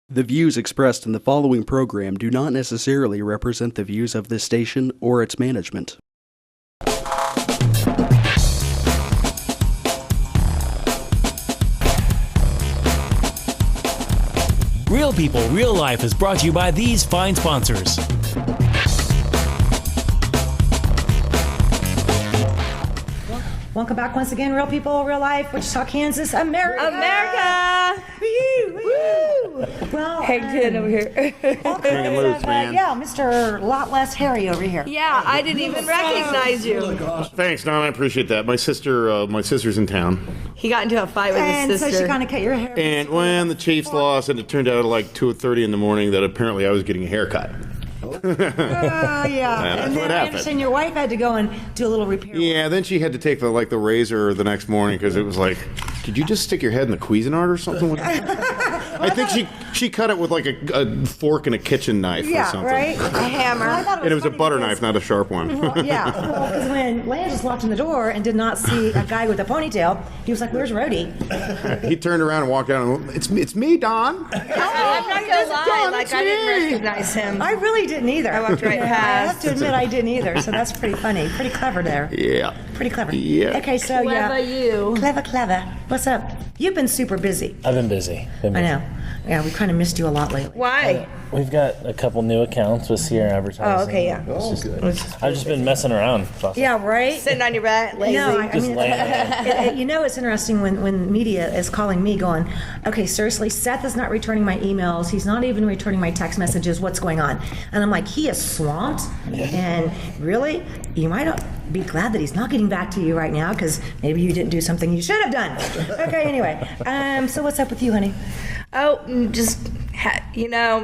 The views expressed in the following program do not necessarily represent the views of this station or its management. Real People, Real Life is brought to you by these fine sponsors. Welcome back once again, Real People, Real Life, Wichita, Kansas, America! America! Woo! Woo! Well, Hanging over here. Hanging loose, man. Yeah, Mr. Lot Less Harry over here. Yeah, I didn't even recognize you. Thanks, Don. I appreciate that. My sister's in town, He got into a fight with And his so sister. she kind of cut your hair. and when the Chiefs lost, and it turned out at like 2:30 in the morning that apparently I was getting a haircut. Oh, yeah. That's And what then I happened. understand your wife had to go and do a little repair. Yeah, then she had to take the razor the next morning because it was like, did you just stick your head in the Cuisinart or something? I think she cut it with like a fork and a kitchen knife or Yeah, something. right? A hammer. Well, I thought And it was a funny butter because- knife, not a sharp one. Well, yeah, because when Lance just walked in the door and did not see a guy with a ponytail, he was like, "Where's Rudy?" He turned around and walked out and went, it's me, Don. I'm not gonna lie, like I didn't recognize him. I really didn't either. I walked right Yeah, I have past. to admit I didn't either, so that's pretty funny. Pretty clever there. Yeah. Pretty clever. Yeah. Okay, so Clever you. Clever. What's up? You've been super busy. I've been busy. I know. Yeah, we kind of missed you a lot lately. Why? We've got a couple new accounts with Sierra Advertising. Oh, okay, yeah. I've just been messing around. Yeah, right? Sitting on your butt, lazy. No, I Just mean, laying there. you know, it's interesting when media is calling me going, okay, seriously, Seth is not returning my emails. He's not even returning my text messages. What's going on? And I'm like, he is swamped. And really, you might not be glad that he's not getting back to you right now because maybe you didn't do something you should have done. Okay, anyway. So what's up with you, honey? Oh,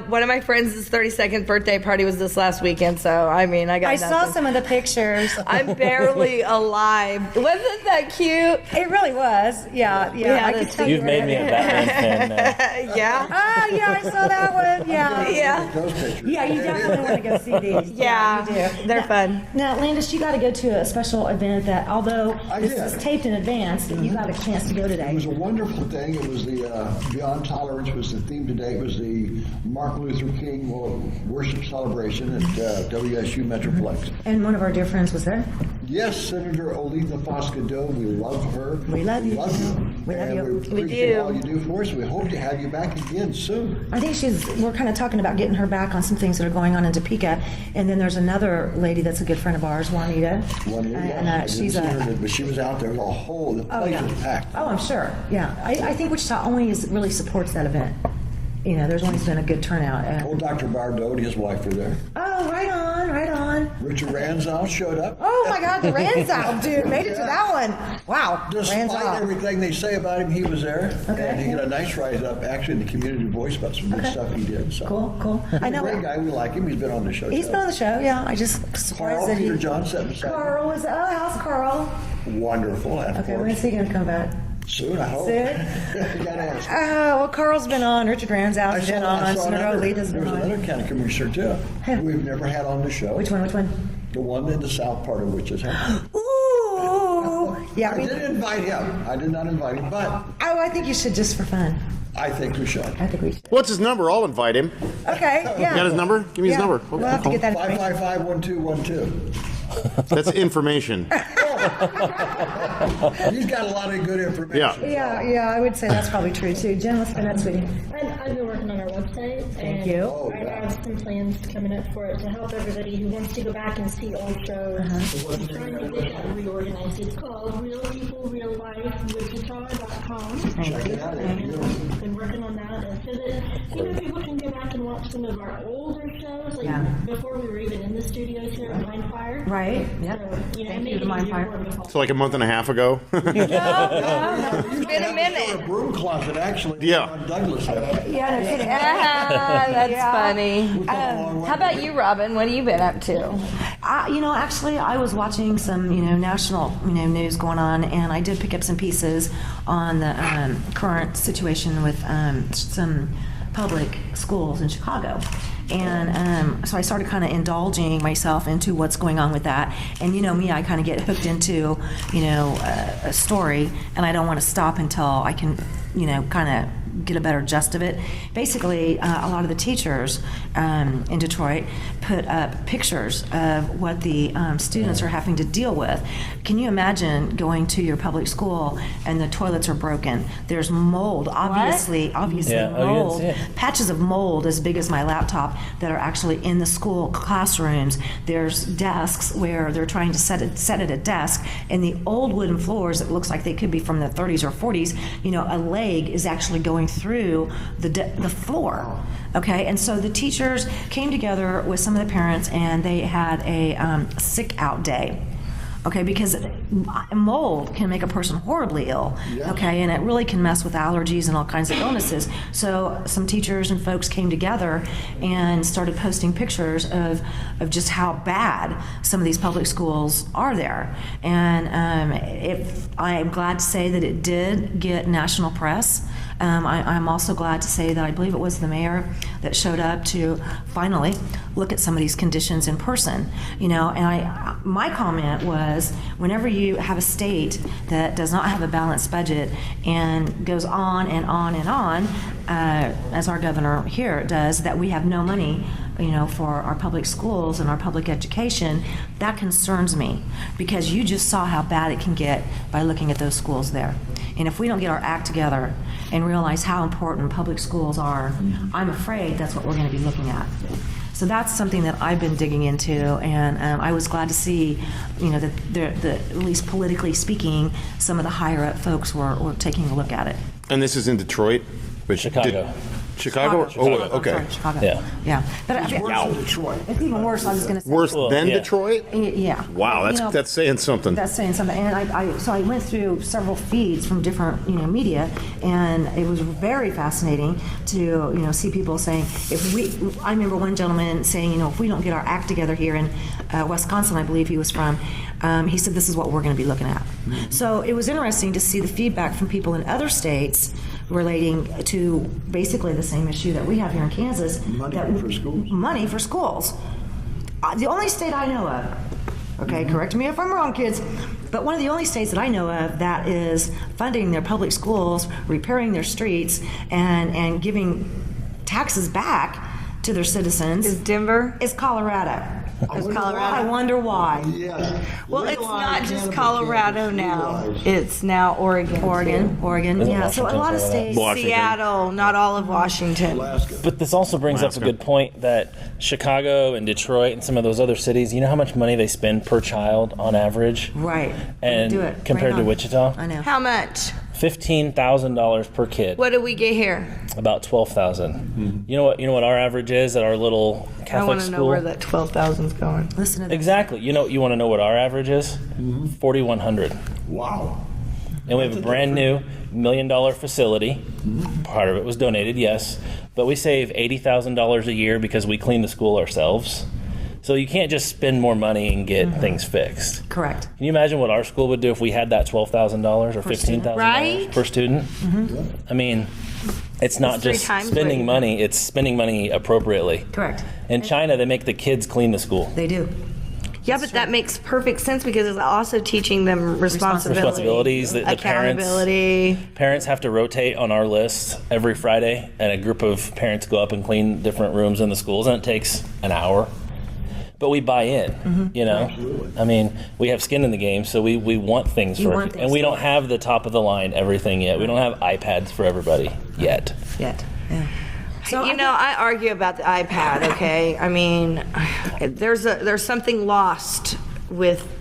one of my friends' 32nd birthday party was this last weekend, so I mean, I got I nothing. saw some of the pictures. I'm barely alive. Wasn't that cute? It really was. Yeah. Yeah, I could that's tell You've you made were- me a Batman fan now. Yeah. Ah, yeah, I saw that one. Yeah. Yeah. Yeah, you definitely want to go see these. Yeah. You do. They're fun. Now, Landis, you got to go to a special event that, although this did. is taped in advance, you got a chance to go It today. was a wonderful thing. It was the Beyond Tolerance was the theme today. It was the Martin Luther King worship celebration at WSU Metroplex. And one of our dear friends was there. Yes, Senator Olitha Foscadot, we love her. We love you. We love you. We love And you. we We appreciate do. all you do for us. We hope to have you back again soon. I think we're kind of talking about getting her back on some things that are going on in Topeka. And then there's another lady that's a good friend of ours, Juanita. And she's But she was out there. The place was packed. Oh, I'm sure. Yeah. I think Wichita really supports that event. You know, there's always been a good turnout. Old Dr. Bardot and his wife were there. Oh, right on. Richard Ranzow showed up. Oh my God, the Ranzow dude made it to that one. Wow, Despite Ranzow. everything they say about him, he was there. Okay. And he got a nice write-up, actually, in the Community Voice about some good stuff he did. So. Cool. He's I know. a great guy. We like him. He's been on the show. He's been on the show, yeah. I just surprised Carl that Peter John sat beside him. Carl was. Oh, how's Carl? Wonderful. And of Okay, course, when's he gonna come back? soon, I hope. Soon? You gotta ask. Well, Carl's been on. Richard Ranzow's been on. Senator Olita's been There's on. another county commissioner too. We've never had on the show. Which one? The one in the south part of Wichita. Ooh, yeah. I didn't invite him. I did not invite him, but I think you should just for fun. I think we should. I think we should. What's his number? I'll invite him. Okay, yeah. You got his number? Give me his Yeah. number. We'll have to get that information. 555-1212. That's information. He's got a lot of good information. Yeah, I would say that's probably true too. Jen, what's been up, sweetie? I've been working on our website. Thank and you. I have some plans coming up for it to help everybody who wants to go back and see old shows. I'm trying to get that reorganized. It's called Real People, Real Life, Wichita.com. Check it out. I've been working on that so that people can go back and watch some of our older shows, like before we were even in the studios here at Mindfire. Right. Yep. So, Thank you to Mindfire. So like a month and a half ago. It's been a minute. A broom closet, actually. Yeah. On Douglas. Yeah, no kidding. That's funny. How about you, Robin? What have you been up to? Actually, I was watching some, national, news going on, and I did pick up some pieces on the current situation with some public schools in Chicago. And so I started kind of indulging myself into what's going on with that. And me, I kind of get hooked into, a story, and I don't want to stop until I can, kind of get a better gist of it. Basically, a lot of the teachers in Detroit put up pictures of what the students are having to deal with. Can you imagine going to your public school and the toilets are broken? There's mold, obviously Yeah. Oh, you didn't mold, see it. patches of mold as big as my laptop that are actually in the school classrooms. There's desks where they're trying to set at a desk, and the old wooden floors, it looks like they could be from the 30s or 40s, a leg is actually going through the floor. Okay, and so the teachers came together with some of the parents, and they had a sick out day. Okay, because mold can make a person horribly ill, okay, and it really can mess with allergies and all kinds of illnesses. So some teachers and folks came together and started posting pictures of just how bad some of these public schools are there. And I am glad to say that it did get national press. I'm also glad to say that I believe it was the mayor that showed up to finally look at some of these conditions in person. And my comment was, whenever you have a state that does not have a balanced budget and goes on and on and on, as our governor here does, that we have no money for our public schools and our public education, that concerns me, because you just saw how bad it can get by looking at those schools there. And if we don't get our act together and realize how important public schools are, I'm afraid that's what we're going to be looking at. So that's something that I've been digging into, and I was glad to see, that at least politically speaking, some of the higher up folks were taking a look at it. And this is in Detroit? But Chicago. Chicago? Oh, okay. Sorry, Chicago. Yeah. Yeah. But It's worse than Detroit. it's even worse. I was going to say. Worse than yeah. Detroit? Yeah. Wow, that's saying something. That's saying something. And so I went through several feeds from different media, and it was very fascinating to see people saying, I remember one gentleman saying, if we don't get our act together here in Wisconsin, I believe he was from, he said this is what we're going to be looking at. So it was interesting to see the feedback from people in other states relating to basically the same issue that we have here in Kansas. Money for schools. Money for schools. The only state I know of, okay, correct me if I'm wrong, kids, but one of the only states that I know of that is funding their public schools, repairing their streets, and giving taxes back to their citizens Is Denver? is Colorado. Is Colorado? I wonder why. Yes. Well, it's Legalize not just cannabis, Colorado cannabis, now. legalize. It's now Oregon. Oregon, Isn't yeah. So a Washington lot of part of that? states. Washington. Seattle, not all of Washington. Alaska. But this also brings up a good point that Chicago and Detroit and some of those other cities, you know how much money they spend per child on average? Right. And Do it. compared Right to on. Wichita? I know. How much? $15,000 per kid. What do we get here? About 12,000. You know what our average is at our little I Catholic want to know school? where that 12,000 is going. Listen to this. Exactly. You want to know what our average is? 4,100. Wow. And we have a brand new $1 million facility. Part of it was donated, yes, but we save $80,000 a year because we clean the school ourselves. So you can't just spend more money and get things fixed. Correct. Can you imagine what our school would do if we had that $12,000 or $15,000 Right? per student? I mean, it's not It's 3 just times spending what- money; it's spending money appropriately. Correct. In China, they make the kids clean the school. They do. Yeah, but that makes perfect sense because it's also teaching them Responsibilities. The accountability. parents have to rotate on our list every Friday, and a group of parents go up and clean different rooms in the schools, and it takes an hour. But we buy in, I mean, we have skin in the game, so we want things You for want things and we to don't have the top of the line everything yet. We don't have iPads for everybody yet. Yet. Yeah. So I argue about the iPad. Okay, I mean, there's something lost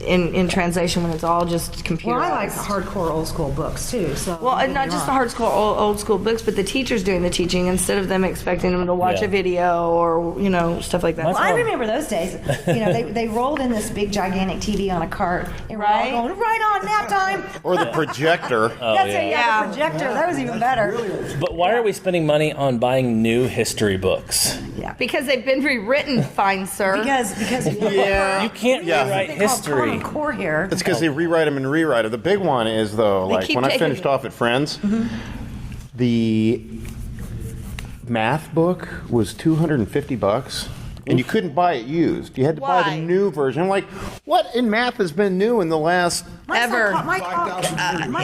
in translation when it's all just computerized. Well, I like hardcore old school books too. So Well, don't and get not me just the wrong. hard school old school books, but the teachers doing the teaching instead of them expecting them to watch Yeah. a video or stuff like that. That's Well, I how- remember those days. They rolled in this big gigantic TV on a cart, and we're all Right. going right on nap time. Or the projector. That's it. Yeah, Yeah. the projector. That was even better. But why are we spending money on buying new history books? Yeah. Because they've been rewritten, fine sir. Because Yeah. You can't Yeah. rewrite something called history. Common Core here. It's because they rewrite them and rewrite them. The big one is, though, They like keep when I taking- finished off at Friends, the math book was $250. and you couldn't buy it used. You had to buy Why? the new version. I'm like, what in math has been new in the last Ever.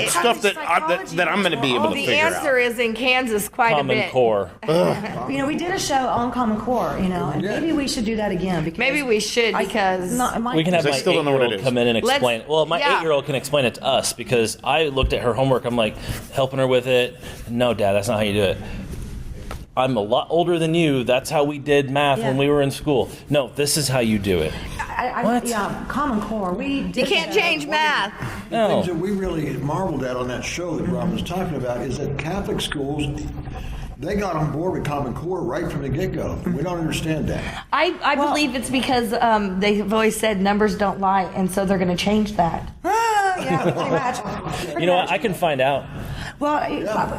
stuff that I'm going to be able to The figure answer out? is in Kansas quite a Common bit. Core. You know, we did a show on Common Core, you know, and maybe we should do that again. Because Maybe we should because We can have I my still don't know what it 8-year-old is. come in and Let's- explain it. Well, my yeah. 8-year-old can explain it to us because I looked at her homework. I'm like, helping her with it. No, Dad, that's not how you do it. I'm a lot older than you. That's how we did math when Yeah. we were in school. No, this is how you do it. What? Yeah, Common Core. We did you can't change math. No. Things that we really marveled at on that show that Rob was talking about is that Catholic schools, they got on board with Common Core right from the get-go. We don't understand that. I believe it's because they've always said numbers don't lie, and so they're going to change that. Yeah, pretty much. You know what? I can find out Well,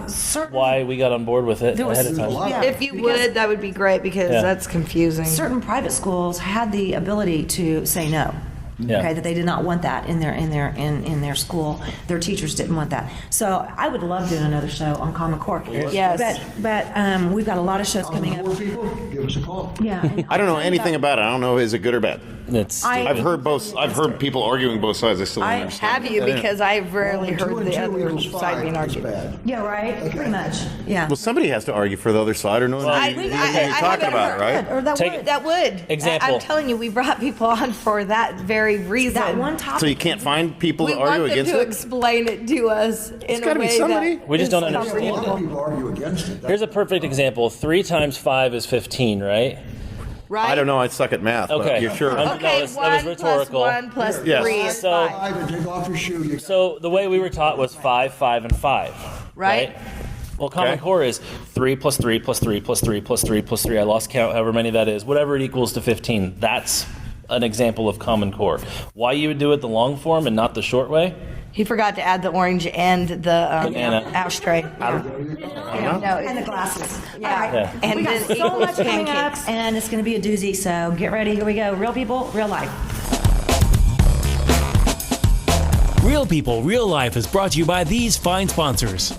certain why we got on board with it There was- ahead of time. Yeah, If you because would, that would be great because Yeah. that's confusing. certain private schools had the ability to say no. Yeah. Okay, that they did not want that in their school. Their teachers didn't want that. So I would love doing another show on Common Core. Yes. But we've got a lot of shows coming Common up. Core people, give us a call. Yeah. and I don't know I'll tell you anything about it. I don't know is it good or bad. It's I've heard both. I've heard people arguing both sides. I still don't I understand. Have you? Because I've rarely Two heard and the two other equals side five being is argued. bad. Yeah, right. Pretty much. Yeah. Well, somebody has to argue for the other side, or no one knows what you're talking about, right? Or that Take would. it. That would. Example. I'm telling you, we brought people on for that very reason. That one topic. So you can't find people we to want argue them against to it? explain it to us in a gotta be way somebody. that We just don't is understand A lot of comprehensible. people argue against it. Here's a perfect example. 3 times 5 is 15, right? Right? I don't know. I suck at math. Okay. But you're sure. No, Okay, that was 1 plus rhetorical. 1 plus Yes. 3 is So- 5. Five and take off your shoe. You So the way we were taught was 5, 5, and 5. Right. Well, Common Okay. Core is 3 plus 3 plus 3 plus 3 plus 3 plus 3. I lost count, however many that is. Whatever it equals to 15. That's an example of Common Core. Why you would do it the long form and not the short way? He forgot to add the orange and the Banana. ashtray. And the glasses. Yeah. All right. Yeah. And we got then so equals much coming up, pancakes. and it's going to be a doozy. So get ready. Here we go. Real people, real life. Real People, Real Life is brought to you by these fine sponsors.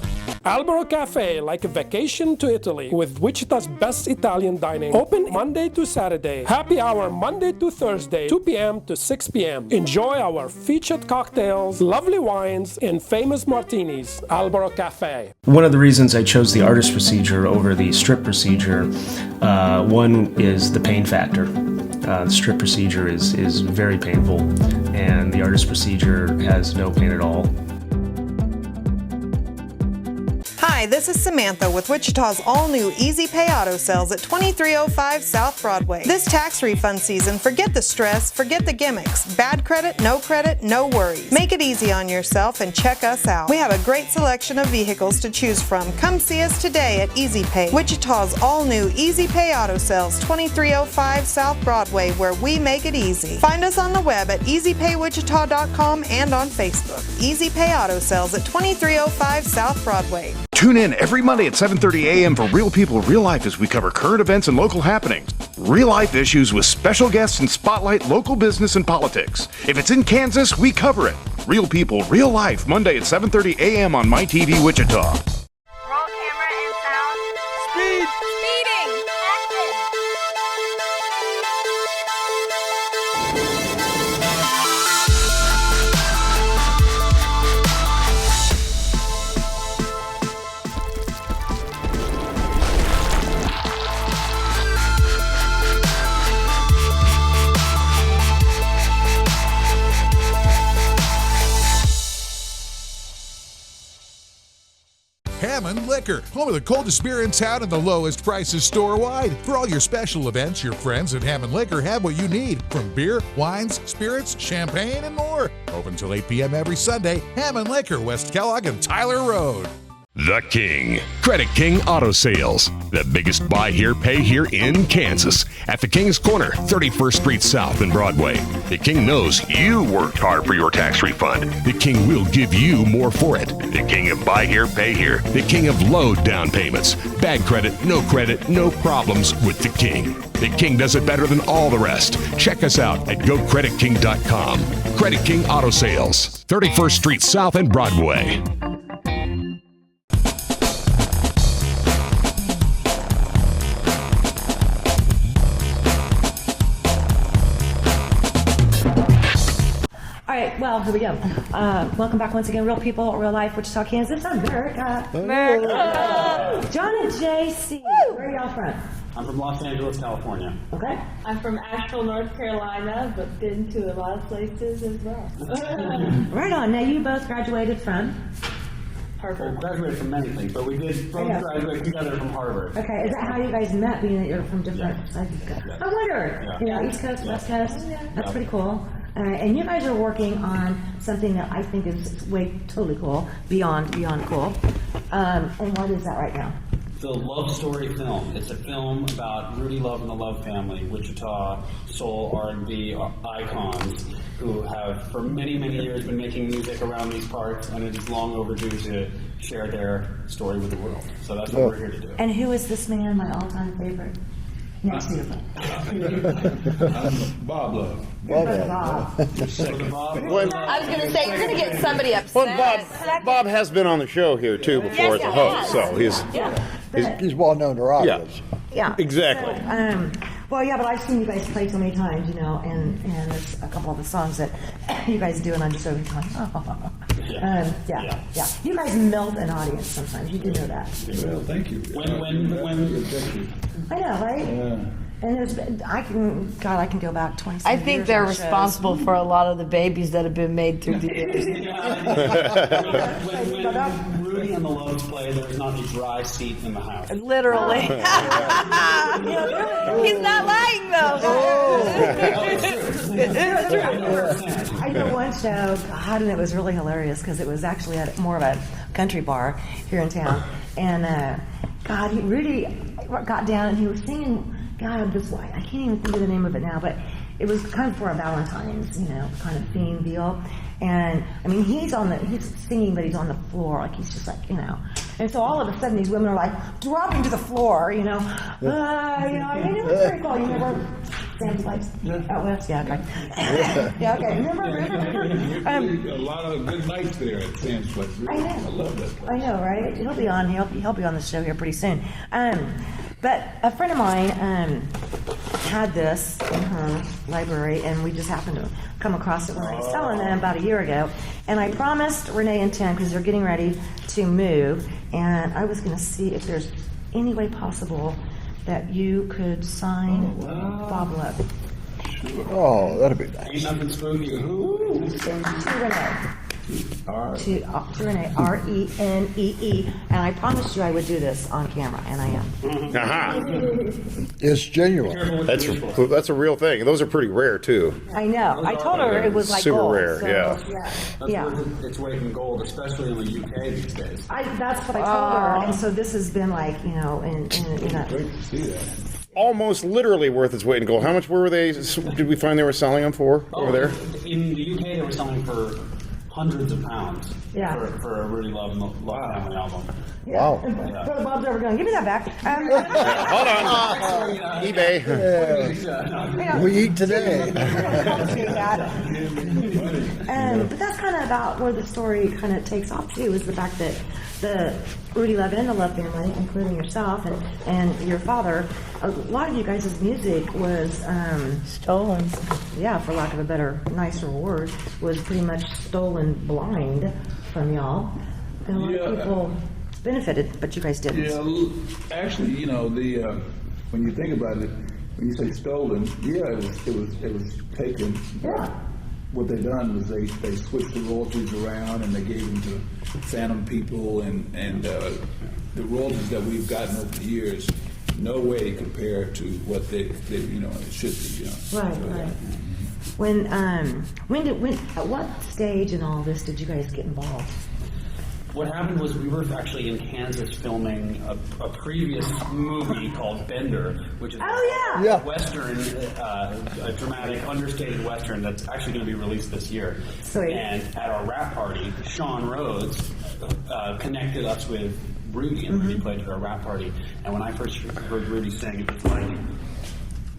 Albero Cafe, like a vacation to Italy, with Wichita's best Italian dining. Open Monday to Saturday. Happy hour Monday to Thursday, 2 p.m. to 6 p.m. Enjoy our featured cocktails, lovely wines, and famous martinis. Albero Cafe. One of the reasons I chose the artist procedure over the strip procedure, one is the pain factor. The strip procedure is very painful, and the artist procedure has no pain at all. Hi, this is Samantha with Wichita's all-new Easy Pay Auto Sales at 2305 South Broadway. This tax refund season, forget the stress, forget the gimmicks. Bad credit, no worries. Make it easy on yourself and check us out. We have a great selection of vehicles to choose from. Come see us today at Easy Pay, Wichita's all-new Easy Pay Auto Sales, 2305 South Broadway, where we make it easy. Find us on the web at easypaywichita.com and on Facebook. Easy Pay Auto Sales at 2305 South Broadway. Tune in every Monday at 7:30 a.m. for Real People, Real Life as we cover current events and local happenings. Real life issues with special guests and spotlight local business and politics. If it's in Kansas, we cover it. Real People, Real Life, Monday at 7:30 a.m. on My TV Wichita. Roll camera and sound. Speed! Speeding! Action! Hammond Liquor, home of the coldest beer in town and the lowest prices store-wide. For all your special events, your friends at Hammond Liquor have what you need, from beer, wines, spirits, champagne, and more. Open till 8 p.m. every Sunday. Hammond Liquor, West Kellogg and Tyler Road. The King. Credit King Auto Sales. The biggest buy here, pay here in Kansas. At the King's Corner, 31st Street South and Broadway. The King knows you worked hard for your tax refund. The King will give you more for it. The King of buy here, pay here. The King of low down payments. Bad credit, no problems with the King. The King does it better than all the rest. Check us out at GoCreditKing.com. Credit King Auto Sales. 31st Street South and Broadway. right, well, here we go. Welcome back once again, Real People, Real Life, Wichita, Kansas, America. John and JC, where are y'all from? I'm from Los Angeles, California. Okay. I'm from Asheville, North Carolina, but been to a lot of places as well. Right on. Now, you both graduated from? Harvard. Well, graduated from many things, but we did both graduate together from Harvard. Okay, is that how you guys met, being that you're from different sides? I wonder. You know, East Coast, West Coast. That's pretty cool. And you guys are working on something that I think is totally cool, beyond cool. And what is that right now? It's a love story film. It's a film about Rudy Love and the Love family, Wichita soul R&B icons who have for many, many years been making music around these parts, and it is long overdue to share their story with the world. So that's what we're here to do. And who is this man, my all-time favorite? Next to you. Bob Love. Bob. I was going to say, you're going to get somebody upset. Well, Bob has been on the show here too before as a host, so he's well known to our audience. Yeah. Exactly. Well, yeah, but I've seen you guys play so many times, you know, and there's a couple of the songs that you guys do, and I'm just over here going, yeah. You guys melt an audience sometimes. You do know that. Well, thank you. When I know, right? Yeah. And I can go back 20 I think they're responsible for a lot of the babies that have been made through the years. when Rudy and the Loves play, there's not a dry seat in the house. Literally. He's not lying, though. I know one show, God, and it was really hilarious because it was actually at more of a country bar here in town. And, God, Rudy got down and he was singing, God, this way. I can't even think of the name of it now, but it was kind of for a Valentine's, kind of theme deal. And I mean, he's singing, but he's on the floor, like he's just like, And so all of a sudden, these women are like dropping to the floor, I mean, it was pretty cool. You remember Sam's Place out west? Yeah, okay. Yeah, okay. Remember? A lot of good nights there at Sam's Place. I know. I love that place. I know, right? He'll be on the show here pretty soon. But a friend of mine had this in her library, and we just happened to come across it when I was telling them about a year ago. And I promised Renee and Tim, because they're getting ready to move, and I was going to see if there's any way possible that you could sign Bob Love. Sure. Oh, that'd be nice. Ain't nothing spooky. To Renee. To Renee, R-E-N-E-E, and I promised you I would do this on camera, and I am. It's genuine. That's a real thing. Those are pretty rare too. I know. I told her it was like super gold, rare. so, Yeah. It's weight in gold, especially in the UK these days. That's what I told her, and so this has been like, in a. Great to see that. Almost literally worth its weight in gold. How much did we find they were selling them for over there? In the UK, they were selling for hundreds of pounds for a Rudy Love and the Love family album. Wow. Brother Bob's ever going, give me that back. Hold on. eBay. We eat today. But that's kind of about where the story kind of takes off too, is the fact that the Rudy Love and the Love family, including yourself and your father, a lot of you guys' music was stolen. Yeah, for lack of a better, nicer word, was pretty much stolen blind from y'all. And a lot of people benefited, but you guys didn't. Yeah, actually, when you think about it, when you say stolen, it was taken. Yeah. What they done was they switched the royalties around and they gave them to phantom people and the royalties that we've gotten over the years, no way compared to what they it should be. Right. When at what stage in all this did you guys get involved? What happened was we were actually in Kansas filming a previous movie called Bender, which is a Western, a dramatic, understated Western that's actually going to be released this year. Sweet. And at our rap party, Sean Rhodes connected us with Rudy, and Rudy played at our rap party. And when I first heard Rudy sing, it was like,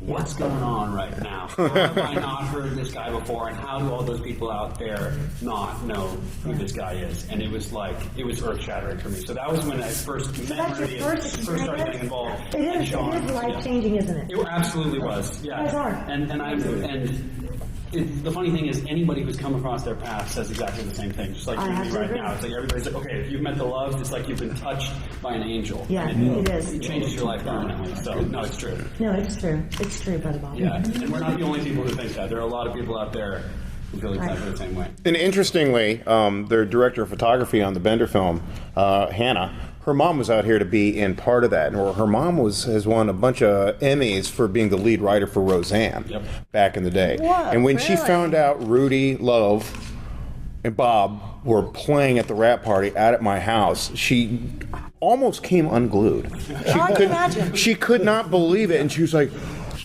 what's going on right now? How have I not heard this guy before? And how do all those people out there not know who this guy is? And it was earth-shattering for me. So that was when I first met Rudy and first started getting involved. It is life-changing, isn't it? It absolutely was. Yeah. You guys are. And the funny thing is, anybody who's come across their path says exactly the same thing. Just like I have you to right agree. now, it's like everybody's like, okay, if you've met the loves, it's like you've been touched by an angel. Yeah, And it is. It changes your life permanently. So no, it's true. No, it's true. It's true, Brother Bob. Yeah, and we're not the only people who think that. There are a lot of people out there who feel exactly the same way. And interestingly, their director of photography on the Bender film, Hannah, her mom was out here to be in part of that. And her mom has won a bunch of Emmys for being the lead writer for Roseanne back in the day. What? And when she Really? found out Rudy, Love, and Bob were playing at the rap party out at my house, she almost came unglued. I can imagine. She could not believe it, and she was like,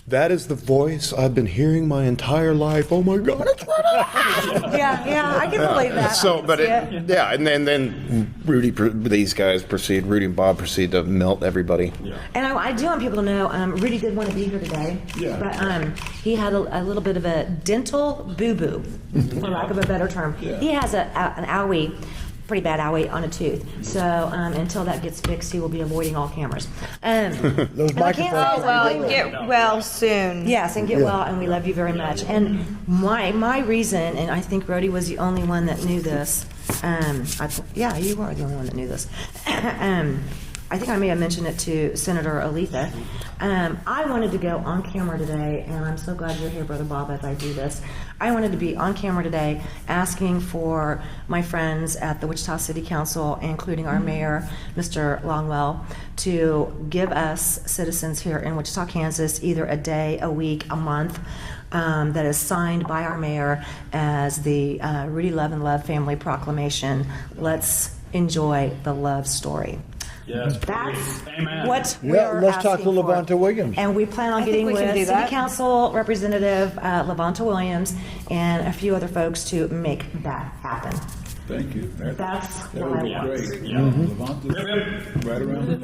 "That is the voice I've been hearing my entire life. Oh my God, it's Rudy!" Yeah, I can believe that. So, but Yeah. and then Rudy and Bob proceed to melt everybody. And I do want people to know, Rudy did want to be here today, but he had a little bit of a dental boo-boo, for lack of a better term. He has an owie, pretty bad owie on a tooth. So until that gets fixed, he will be avoiding all cameras. Those microphones. get well soon. Yes, and get well, and we love you very much. And my reason, and I think Rudy was the only one that knew this. You were the only one that knew this. I think I may have mentioned it to Senator Aletha. I wanted to go on camera today, and I'm so glad you're here, Brother Bob, as I do this. I wanted to be on camera today asking for my friends at the Wichita City Council, including our mayor, Mr. Longwell, to give us citizens here in Wichita, Kansas, either a day, a week, a month, that is signed by our mayor as the Rudy Love and Love Family Proclamation. Let's enjoy the love story. Yes, That's amen. what we're let's talk to asking for. Levanta Williams. And we plan on I think getting we with can do City that. Council Representative Levanta Williams and a few other folks to make that happen. Thank you. That's That what would I be want. great. Levanta's right around.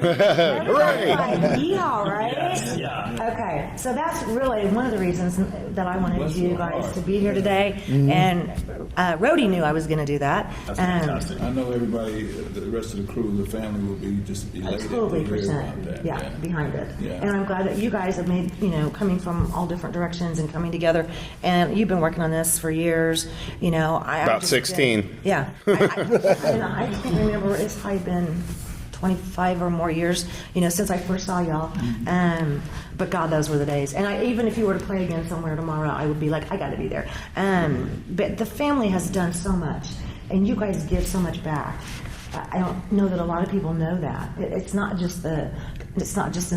Yeah, right? Yes, yeah. Okay, so that's really one of the reasons that I wanted you guys to be here today. And Rhodey knew I was going to do that. I know everybody, the rest of the crew, the family will be just elated Totally to hear about percent, that. yeah, behind it. Yeah. And I'm glad that you guys have made, coming from all different directions and coming together. And you've been working on this for years, About 16. Yeah. I can't remember, it's probably been 25 or more years, since I first saw y'all. But God, those were the days. And even if you were to play again somewhere tomorrow, I would be like, I got to be there. But the family has done so much, and you guys give so much back. I don't know that a lot of people know that. It's not just in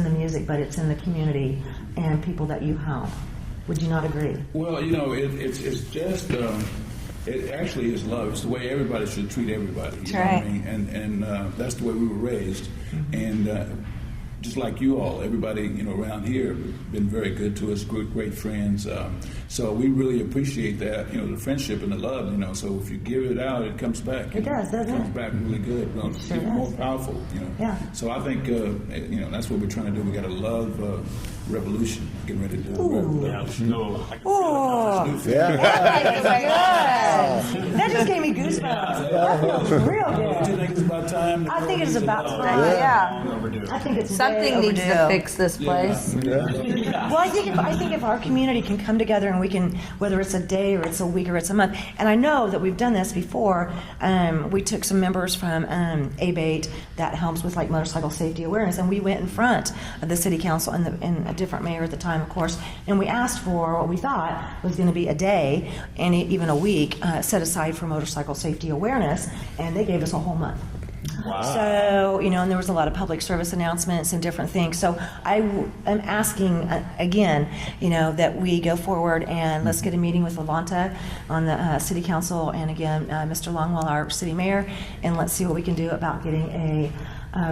the music, but it's in the community and people that you help. Would you not agree? Well, it's just, it actually is love. It's the way everybody should treat everybody. You know what I mean? And that's the way we were raised. And just like you all, everybody, around here been very good to us, great friends. So we really appreciate that, the friendship and the love, So if you give it out, it comes back. It does, doesn't It comes it? back really good. It's even more powerful, Yeah. So I think, that's what we're trying to do. We got a love revolution. Getting ready to do a revolution. Oh, that just gave me goosebumps. That feels real Don't good. you think it's about time? I think it's about time. I think it's Something way needs to overdue. fix this place. Well, I think if our community can come together and we can, whether it's a day or it's a week or it's a month, and I know that we've done this before. We took some members from ABATE that helps with like motorcycle safety awareness, and we went in front of the city council and a different mayor at the time, of course, and we asked for what we thought was going to be a day and even a week set aside for motorcycle safety awareness, and they gave us a whole month. Wow. So, and there was a lot of public service announcements and different things. So I am asking again, that we go forward and let's get a meeting with Levanta on the city council and again, Mr. Longwell, our city mayor, and let's see what we can do about getting a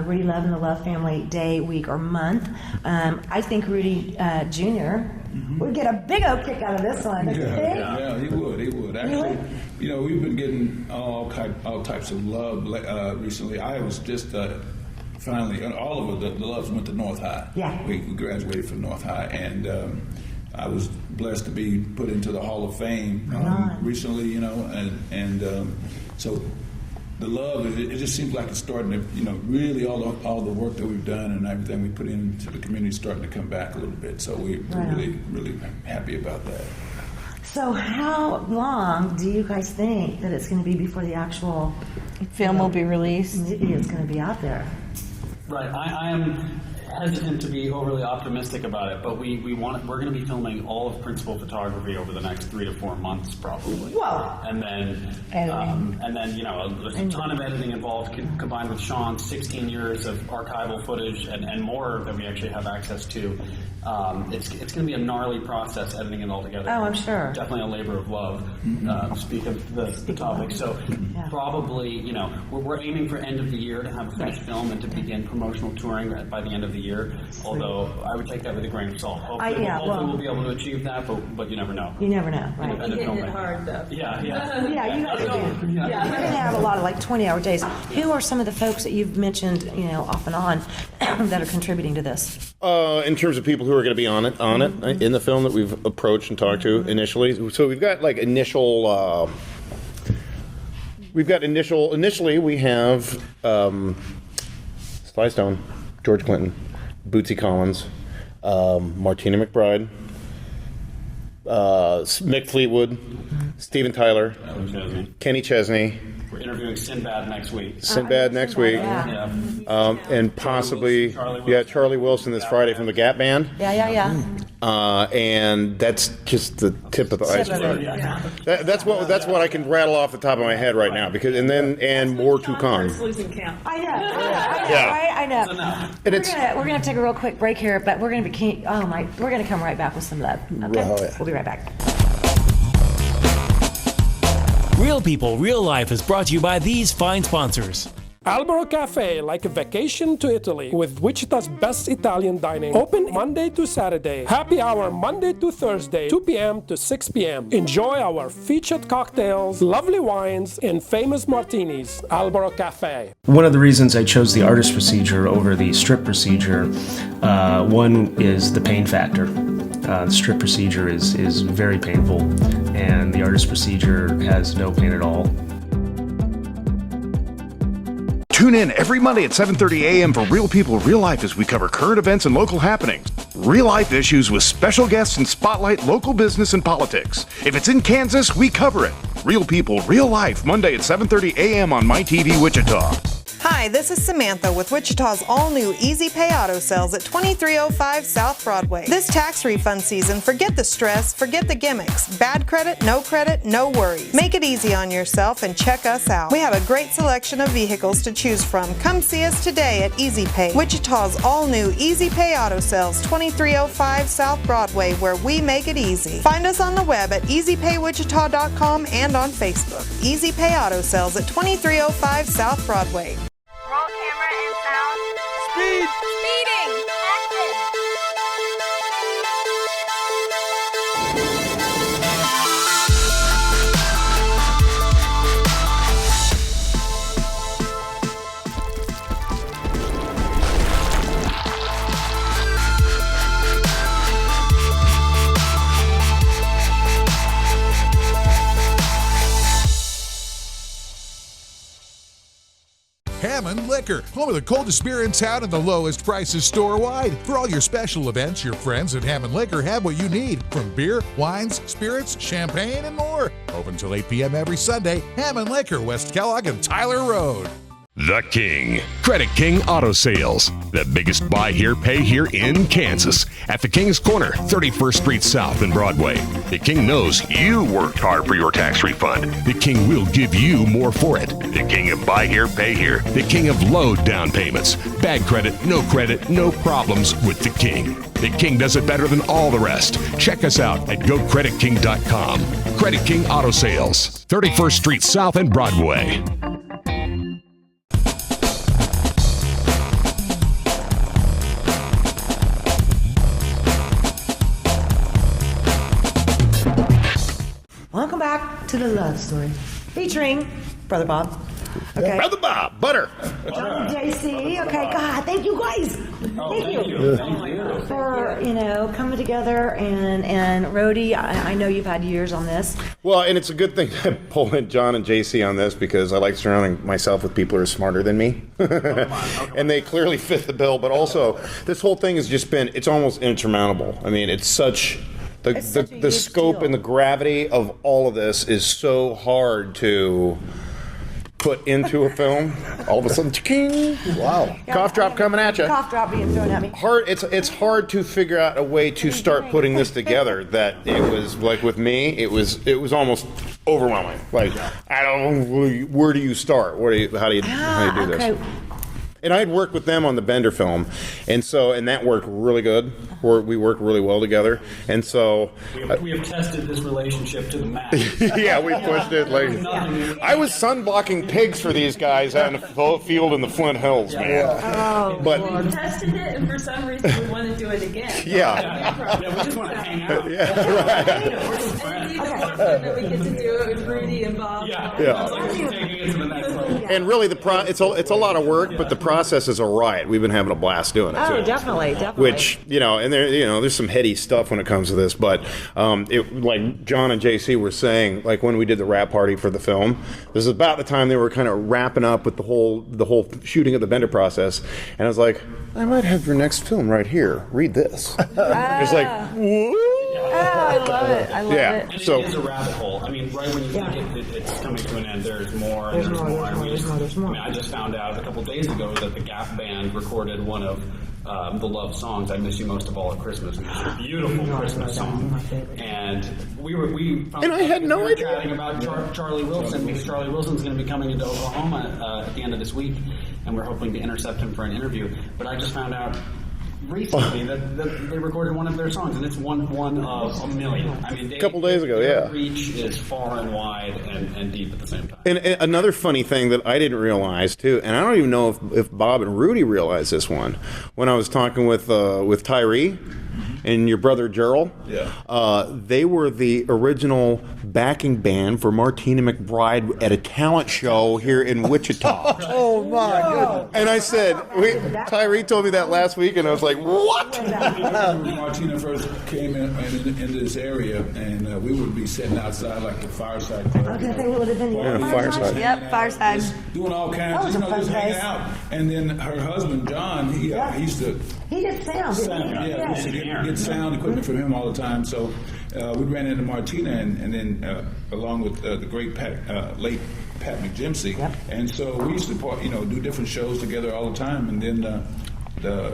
Rudy Love and the Love Family day, week, or month. I think Rudy Jr. would get a big old kick out of this one. Don't you think? Yeah, he would. Actually, we've been getting all types of love recently. I was just finally, all of the Loves went to North High. Yeah. We graduated from North High, and I was blessed to be put into the Hall of Fame recently, so the love, it just seems like it's starting to, really all the work that we've done and everything we put into the community is starting to come back a little bit. So we're really, really happy about that. So how long do you guys think that it's going to be before the actual film will be released? Movie is going to be out there. Right. I am hesitant to be overly optimistic about it, but we're going to be filming all of principal photography over the next 3 to 4 months, probably. Whoa. And then there's a ton of editing involved, combined with Sean's 16 years of archival footage and more that we actually have access to. It's going to be a gnarly process editing it all together. Oh, I'm sure. Definitely a labor of love. Speak of the topic. So probably, we're aiming for end of the year to have a finished film and to begin promotional touring by the end of the year. Although I would take that with a grain of salt. Hopefully we'll be able to achieve that, but you never know. You never know, right? Independent Hitting it filmmaking. hard, though. Yeah. Yeah, you guys do. You're going to have a lot of 20-hour days. Who are some of the folks that you've mentioned, off and on, that are contributing to this? In terms of people who are going to be on it in the film that we've approached and talked to initially. So we've got initial. Initially, we have Sly Stone, George Clinton, Bootsy Collins, Martina McBride, Mick Fleetwood, Steven Tyler, Kenny Chesney. We're interviewing Sinbad next week. Next week. Yeah. And possibly, Charlie Wilson this Friday from the Gap Band. Yeah. And that's just the tip of the iceberg. Yeah. That's what I can rattle off the top of my head right now, and more to come. I know. I know. And We're gonna take a real quick break here, but we're gonna come right back with some love. Okay, Oh, yeah. We'll be right back. Real People, Real Life is brought to you by these fine sponsors. Albero Cafe, like a vacation to Italy, with Wichita's best Italian dining. Open Monday to Saturday. Happy hour Monday to Thursday, 2 p.m. to 6 p.m. Enjoy our featured cocktails, lovely wines, and famous martinis. Albero Cafe. One of the reasons I chose the artist procedure over the strip procedure, one is the pain factor. The strip procedure is very painful, and the artist procedure has no pain at all. Tune in every Monday at 7:30 a.m. for Real People, Real Life as we cover current events and local happenings. Real life issues with special guests and spotlight local business and politics. If it's in Kansas, we cover it. Real People, Real Life, Monday at 7:30 a.m. on MyTV Wichita. Hi, this is Samantha with Wichita's all-new Easy Pay Auto Sales at 2305 South Broadway. This tax refund season, forget the stress, forget the gimmicks. Bad credit, no worries. Make it easy on yourself and check us out. We have a great selection of vehicles to choose from. Come see us today at Easy Pay, Wichita's all-new Easy Pay Auto Sales, 2305 South Broadway, where we make it easy. Find us on the web at easypaywichita.com and on Facebook. Easy Pay Auto Sales at 2305 South Broadway. Roll camera and sound. Speed! Speeding! Action! Hammond Liquor, home of the coldest beer in town and the lowest prices store-wide. For all your special events, your friends at Hammond Liquor have what you need, from beer, wines, spirits, champagne, and more. Open till 8 p.m. every Sunday. Hammond Liquor, West Kellogg and Tyler Road. The King. Credit King Auto Sales. The biggest buy here, pay here in Kansas. At the King's Corner, 31st Street South and Broadway. The King knows you worked hard for your tax refund. The King will give you more for it. The King of buy here, pay here. The King of low down payments. Bad credit, no problems with the King. The King does it better than all the rest. Check us out at GoCreditKing.com. Credit King Auto Sales, 31st Street South and Broadway. Welcome back to The Love Story, featuring Brother Bob. Okay. Brother Bob, butter. John and JC. Okay, God, thank you guys. Thank you for coming together and Rudy. I know you've had years on this. Well, and it's a good thing to pull in John and JC on this, because I like surrounding myself with people who are smarter than me. And they clearly fit the bill. But also, this whole thing has just been, it's almost insurmountable. I mean, it's such The scope and the gravity of all of this is so hard to put into a film. All of a sudden, ching, wow, cough drop coming at you. Cough drop being thrown at me. It's hard to figure out a way to start putting this together. That it was like with me, it was almost overwhelming. Like I don't know, where do you start? How do you do this? And I had worked with them on the Bender film, and that worked really good. We worked really well together, and so we have tested this relationship to the max. Yeah, we pushed it. Like I was sunblocking pigs for these guys out in the field in the Flint Hills, man. Oh, but we tested it, and for some reason we want to do it again. Yeah. We just want to hang out. And the one that we get to do it with Rudy and Bob. Yeah. It's like we're taking it to the next level. And really, it's a lot of work, but the process is a riot. We've been having a blast doing it. Oh, too. definitely. Which and there's some heady stuff when it comes to this, but like John and JC were saying, like when we did the wrap party for the film, this is about the time they were kind of wrapping up with the whole shooting of the Bender process, and I was like, I might have your next film right here. Read this. It's like, whoa. I love it. I love it. And it is a rabbit hole. I mean, right when you think it's coming to an end, there's more. There's more. I mean, I just found out a couple days ago that the Gap Band recorded one of the love songs, "I Miss You Most of All at Christmas," which is a beautiful Christmas song. And I had no idea. Chatting about Charlie Wilson, because Charlie Wilson's going to be coming into Oklahoma at the end of this week, and we're hoping to intercept him for an interview. But I just found out recently that they recorded one of their songs, and it's one of a million. I mean, a couple days ago, their reach is far and wide and deep at the same time. And another funny thing that I didn't realize too, and I don't even know if Bob and Rudy realized this one, when I was talking with Tyree and your brother Gerald, they were the original backing band for Martina McBride at a talent show here in Wichita. Oh my goodness! And I said, Tyree told me that last week, and I was like, what? Martina first came into this area, and we would be sitting outside like the Fireside Club. I was gonna say we would have been Fireside. Yep, Fireside. Doing all kinds of, just hanging out. And then her husband, John, he used to... He did sound. Get sound equipment from him all the time. So we ran into Martina, and then along with the great late Pat McJimsey. Yep. And so we used to do different shows together all the time. And then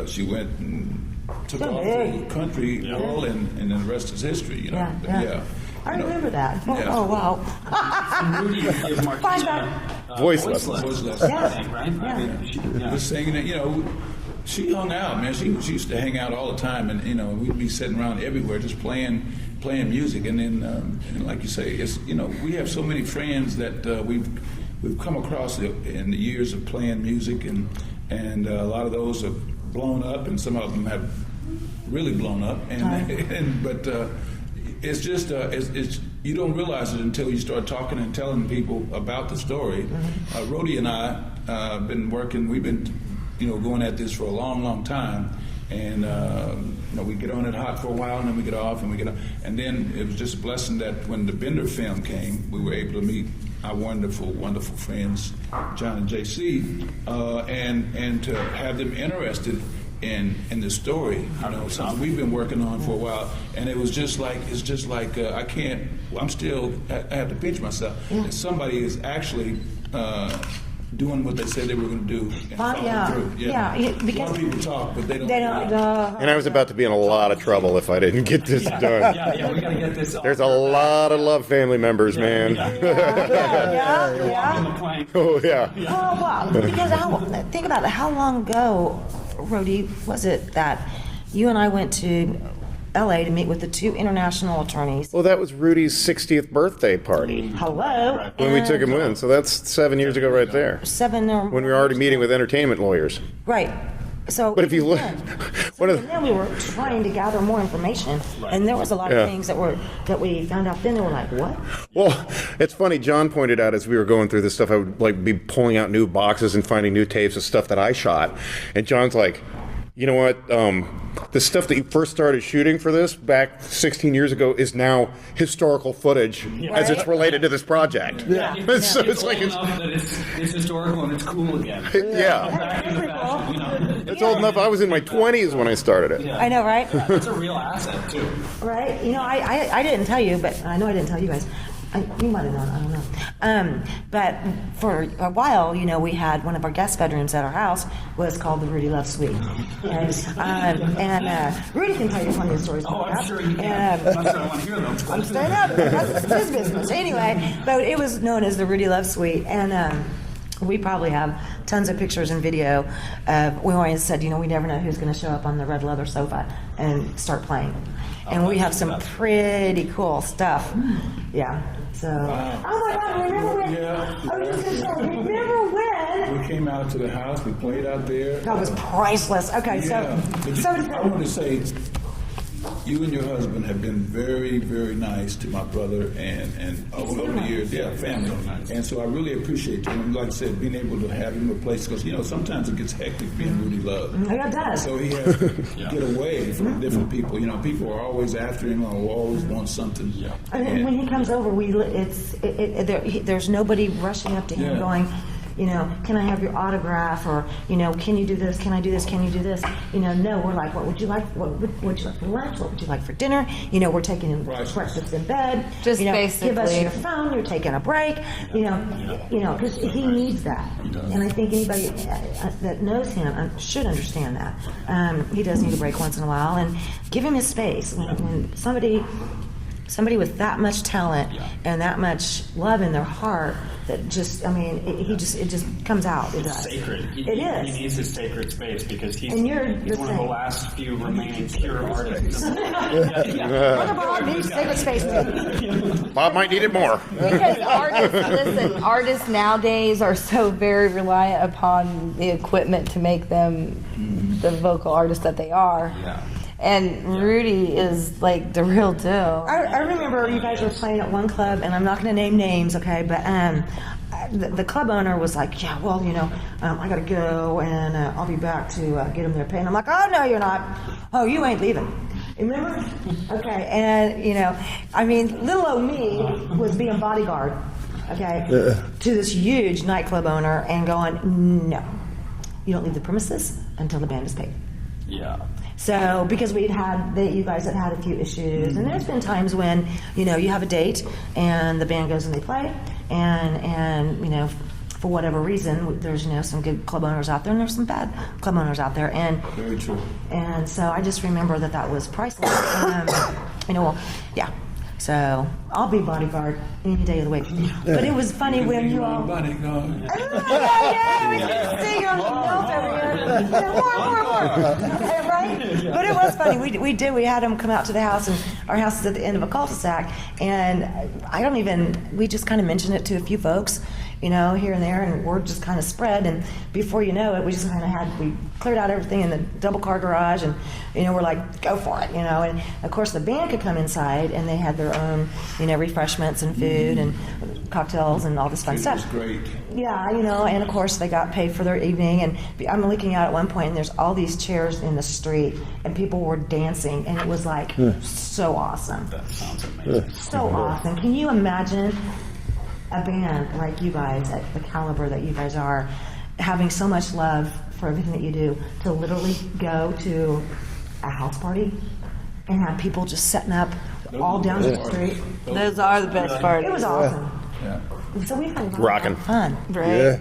she went and took off to the country world, and then the rest is history. Yeah. I remember that. Oh wow. Voiceless. Yeah. Just singing it, she hung out, man. She used to hang out all the time, and we'd be sitting around everywhere just playing music. And then, and like you say, it's we have so many friends that we've come across in the years of playing music, and a lot of those have blown up, and some of them have really blown up. But it's just it's you don't realize it until you start talking and telling people about the story. Rudy and I been working. We've been going at this for a long, long time, and we get on it hot for a while, and then we get off, and we get off. And then it was just a blessing that when the Bender film came, we were able to meet our wonderful, wonderful friends, John and JC, and to have them interested in the story, something we've been working on for a while, and it's just like I have to pinch myself. That somebody is actually doing what they said they were going to do and following through. Because a lot of people talk, but they don't. And I was about to be in a lot of trouble if I didn't get this done. Yeah, we got to get this. There's a lot of Love family members, man. Oh yeah. Oh wow! Because think about it. How long ago, Rudy, was it that you and I went to LA to meet with the two international attorneys? Well, that was Rudy's 60th birthday party. Hello. When we took him in, so that's 7 years ago, right there. 7 or when we were already meeting with entertainment lawyers. Right. So, but if you look, and then we were trying to gather more information, and there was a lot of things that we found out. Then they were like, "What?" Well, it's funny. John pointed out as we were going through this stuff, I would be pulling out new boxes and finding new tapes of stuff that I shot, and John's like, You know what? The stuff that you first started shooting for this back 16 years ago is now historical footage as it's related to this project. Yeah. So it's like old enough that it's historical and it's cool again. Yeah. Back in the fashion, you know. It's old enough. I was in my 20s when I started it. Yeah. I know, right? Yeah, that's a real asset too. Right? You know, I didn't tell you, but I know I didn't tell you guys. You might have known, I don't know. But for a while, you know, we had one of our guest bedrooms at our house was called the Rudy Love Suite. And Rudy can tell you plenty of stories about that. I'm sure you can. I'm sure I want to hear them. I'm staying up. That's his business. Anyway, but it was known as the Rudy Love Suite. And we probably have tons of pictures and video of, we always said, you know, we never know who's going to show up on the red leather sofa and start playing. And we have some pretty cool stuff. Yeah. So, oh my God, remember when? I was just going to say, remember when? We came out to the house, we played out there. That was priceless. Okay, I want to say, you and your husband have been very, very nice to my brother and over the years, family. And so I really appreciate you. And like I said, being able to have him replace, because, you know, sometimes it gets hectic being Rudy Love. Yeah, it does. So he has to get away from different people. You know, people are always after him or always want something. And when he comes over, there's nobody rushing up to him going, you know, can I have your autograph? Or, you know, can you do this? Can I do this? Can you do this? You know, no, we're like, what would you like? What would you like for lunch? What would you like for dinner? You know, we're taking him breakfast in bed. Just you know, basically. Give us your phone. You're taking a break. You know, because he needs that. And I think anybody that knows him should understand that. He does need a break once in a while, and give him his space. When somebody with that much talent and that much love in their heart, that just, I mean, it just comes out. It does. Sacred. It is. He needs his sacred space because he's And you're one of the last few remaining pure artists. Bob needs sacred space too. Bob might need it more. Because artists nowadays are so very reliant upon the equipment to make them the vocal artists that they are. Yeah. And Rudy is like the real deal. I remember you guys were playing at one club, and I'm not going to name names, okay, but the club owner was like, yeah, well, you know, I got to go, and I'll be back to get them their pay. And I'm like, oh, no, you're not. Oh, you ain't leaving. Remember? Okay, and, you know, I mean, little old me was being bodyguard, okay, to this huge nightclub owner and going, no, you don't leave the premises until the band is paid. Yeah. So, because you guys had a few issues, and there's been times when, you know, you have a date, and the band goes and they play, and you know, for whatever reason, there's, you know, some good club owners out there, and there's some bad club owners out there, and very true. And so I just remember that was priceless. You know, well, yeah. So I'll be bodyguard any day of the week. But it was funny when you all. Bodyguard. Yeah, we can sing on the notes over here. More. Right? But it was funny. We had them come out to the house, and our house is at the end of a cul-de-sac, and we just kind of mentioned it to a few folks, you know, here and there, and word just kind of spread, and before you know it, we just kind of we cleared out everything in the double car garage, and, you know, we're like, go for it, you know, and of course the band could come inside, and they had their own, you know, refreshments and food and cocktails and all this fun stuff. It was great. Yeah, you know, and of course they got paid for their evening, and I'm looking out at one point, and there's all these chairs in the street, and people were dancing, and it was like so awesome. That sounds amazing. So awesome. Can you imagine a band like you guys, at the caliber that you guys are, having so much love for everything that you do, to literally go to a house party and have people just setting up all down the street? Those are the best parties. It was awesome. Yeah. So we've had a lot Rockin'. of fun, right? Yeah.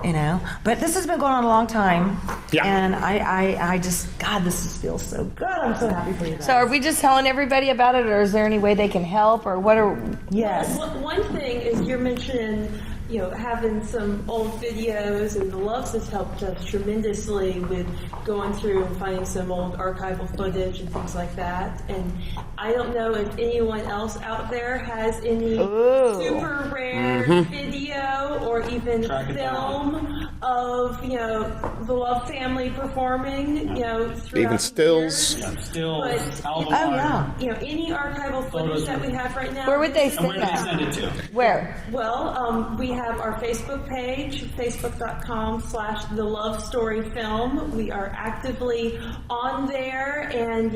You know, but this has been going on a long time. Yeah. And I just, God, this just feels so good. I'm so happy for you guys. So are we just telling everybody about it, or is there any way they can help, or what are... Yes. One thing is you're mentioning, you know, having some old videos, and the Loves has helped us tremendously with going through and finding some old archival footage and things like that. And I don't know if anyone else out there has any super rare video or even film of, you know, the Love family performing, you know, throughout Even stills. the years. Yeah, stills, album Oh, art. yeah. You know, any archival footage that we have right now. Where would they And send where do they that? send it to? Where? Well, we have our Facebook page, facebook.com/thelovestoryfilm. We are actively on there and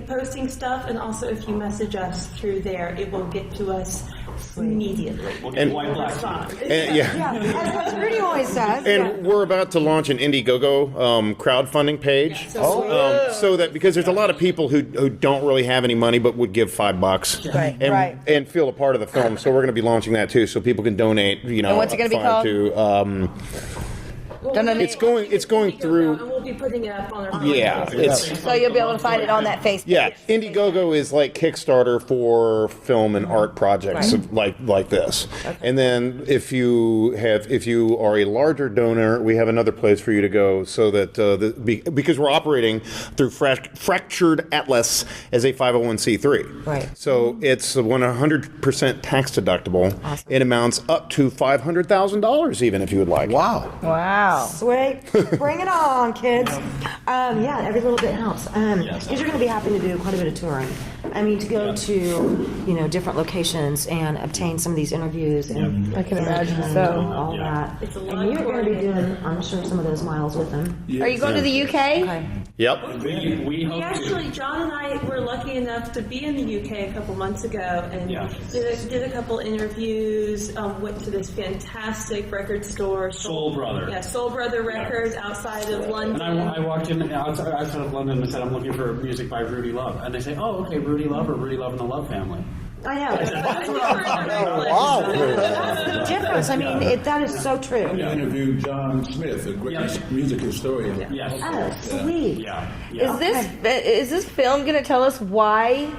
posting stuff, and also if you message us through there, it will get to us immediately. And- That's fine. As Rudy always says. And we're about to launch an Indiegogo crowdfunding page. So that because there's a lot of people who don't really have any money but would give $5 and feel a part of the film. So we're going to be launching that too, so people can donate. And what's it going to be called? It's going through. And we'll be putting it up on our so you'll be able to find it on that Facebook. Yeah, Indiegogo is like Kickstarter for film and art projects like this. Okay. And then if you are a larger donor, we have another place for you to go, so that because we're operating through Fractured Atlas as a 501c3. Right. So it's 100% tax deductible. Awesome. It amounts up to $500,000 even if you would like. Wow. Sweet. Bring it on, kids. Every little bit helps. Because you're going to be having to do quite a bit of touring. I mean, to go to, different locations and obtain some of these interviews. And I can imagine all that. It's a lot. And you're going to be doing, I'm sure, some of those miles with them. Are you going to the UK? Okay. Yep. We hope Actually, John and I were lucky enough to be in the UK a couple months ago and did a couple interviews, went to this fantastic record store. Soul Brother. Yeah, Soul Brother Records outside of London. And I walked in outside of London and said, I'm looking for music by Rudy Love. And they say, oh, okay, Rudy Love or Rudy Love and the Love Family. I know. That's the difference. I mean, that is so true. I interviewed John Smith, a great music historian. Yes. Oh, sweet. Yeah. Is this film going to tell us why?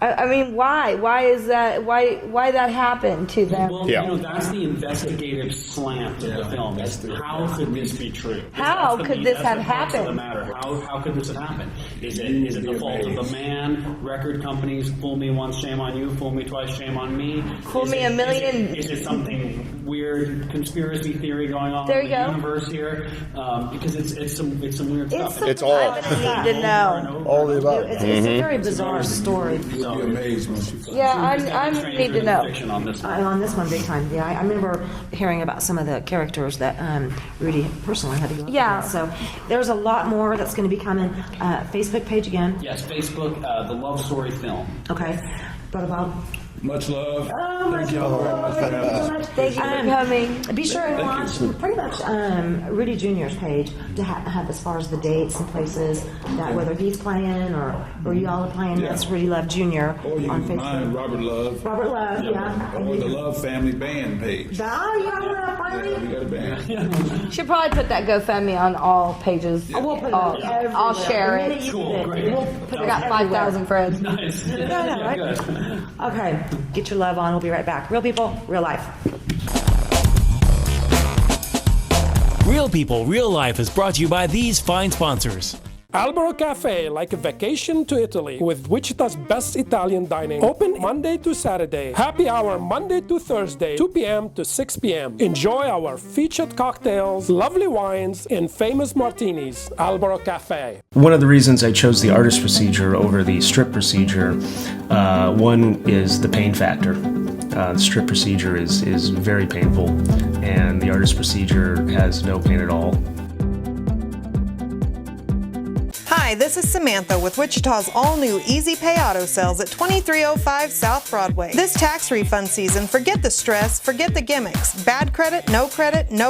I mean, why? Why is that? Why that happened to them? Well, that's the investigative slant of the film. How could this be true? How could this have happened? The matter. How could this have happened? Is it the fault of the man? Record companies, fool me once, shame on you. Fool me twice, shame on me. Fool me a million. Is it something weird conspiratory theory going on there in the universe here? Because it's some weird stuff. It's all. I'm gonna need to know. All the above. It's a very bizarre story. You'll be amazed once you find Yeah, I need to know. On this one. On this one, big time. Yeah, I remember hearing about some of the characters that Rudy personally had to go up against. So there's a lot more that's going to be coming. Facebook page again. Yes, Facebook, The Love Story Film. Okay. Brother Bob. Much love. Oh, Thank you all very much for having us. Thank you for coming. Be sure and watch pretty much Rudy Jr.'s page to have as far as the dates and places that whether he's playing or you all are playing. That's Rudy Love Jr. Or you on can Facebook. find Robert Love. Robert Love, yeah. Or the Love Family Band page. Oh, you got a family? We got a band. Should probably put that GoFundMe on all pages. We'll put it I'll share it. Cool, great. We'll put I got 5,000 friends. Nice. Right? Okay, get your love on. We'll be right back. Real people, real life. Real People, Real Life is brought to you by these fine sponsors. Albero Cafe, like a vacation to Italy, with Wichita's best Italian dining. Open Monday to Saturday. Happy hour Monday to Thursday, 2 p.m. to 6 p.m. Enjoy our featured cocktails, lovely wines, and famous martinis. Albero Cafe. One of the reasons I chose the artist procedure over the strip procedure, one is the pain factor. The strip procedure is very painful, and the artist procedure has no pain at all. Hi, this is Samantha with Wichita's all-new Easy Pay Auto Sales at 2305 South Broadway. This tax refund season, forget the stress, forget the gimmicks. Bad credit, no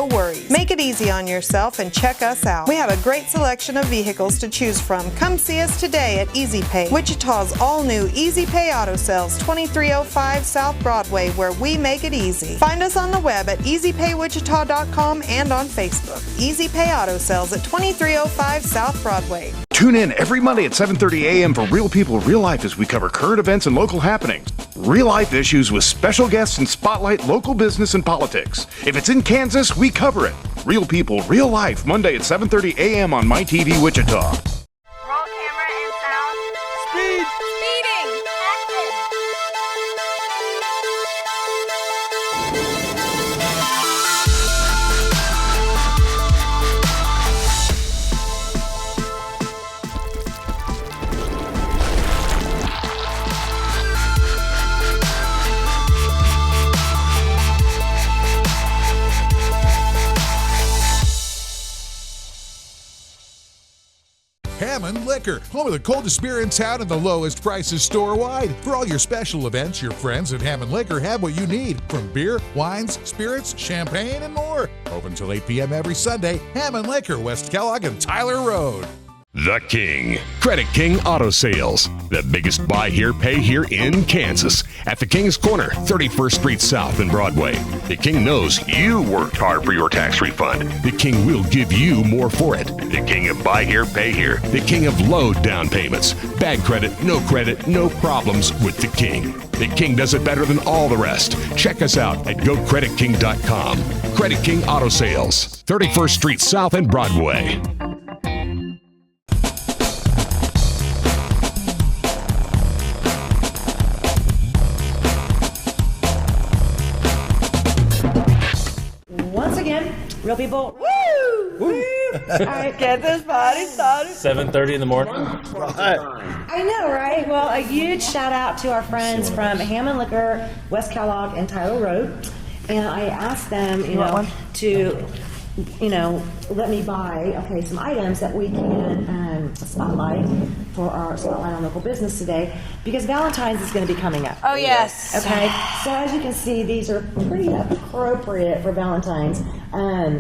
worries. Make it easy on yourself and check us out. We have a great selection of vehicles to choose from. Come see us today at Easy Pay, Wichita's all-new Easy Pay Auto Sales, 2305 South Broadway, where we make it easy. Find us on the web at easypaywichita.com and on Facebook. Easy Pay Auto Sales at 2305 South Broadway. Tune in every Monday at 7:30 a.m. for Real People, Real Life as we cover current events and local happenings. Real life issues with special guests and spotlight local business and politics. If it's in Kansas, we cover it. Real People, Real Life, Monday at 7:30 a.m. on My TV Wichita. Roll camera and sound. Speed. Speeding. Action. Liquor, home of the coldest beer in town and the lowest prices store-wide. For all your special events, your friends at Hammond Liquor have what you need, from beer, wines, spirits, champagne, and more. Open till 8 p.m. every Sunday. Hammond Liquor, West Kellogg and Tyler Road. The King. Credit King Auto Sales. The biggest buy here, pay here in Kansas. At the King's Corner, 31st Street South and Broadway. The King knows you worked hard for your tax refund. The King will give you more for it. The King of buy here, pay here. The King of low down payments. Bad credit, no problems with the King. The King does it better than all the rest. Check us out at GoCreditKing.com. Credit King Auto Sales, 31st Street South and Broadway. Once again, real people. Woo! All right, get this party started. 7:30 in the morning. I know, right? Well, a huge shout out to our friends from Hammond Liquor, West Kellogg, and Tyler Road. And I asked them, to, let me buy, some items that we can spotlight for our Spotlight on Local Business today, because Valentine's is going to be coming up. Oh, yes. Okay, so as you can see, these are pretty appropriate for Valentine's.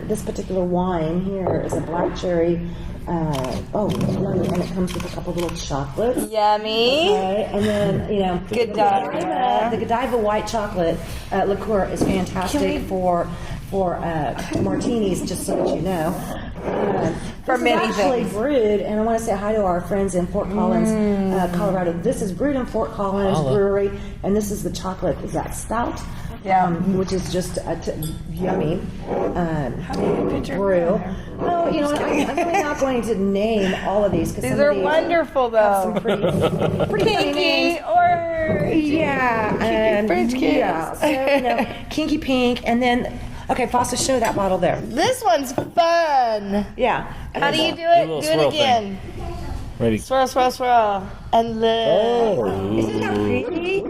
This particular wine here is a black cherry. And it comes with a couple little chocolates. Yummy. Okay, and then, the Godiva white chocolate liqueur is fantastic for martinis, just so that you know. For many things. It's actually things. brewed, and I want to say hi to our friends in Fort Collins, Colorado. This is brewed in Fort Collins Brewery, and this is the chocolate exact stout. Which is just yummy brew. No, I'm really not going to name all of these, because these are wonderful, though. Some pretty funny names. Or French kiss. Yeah, so Kinky Pink, and then Foster, show that bottle there. This one's fun. Yeah. How do you do it? Do it again. Ready? Swirl, swirl, swirl, and look. Isn't that pretty?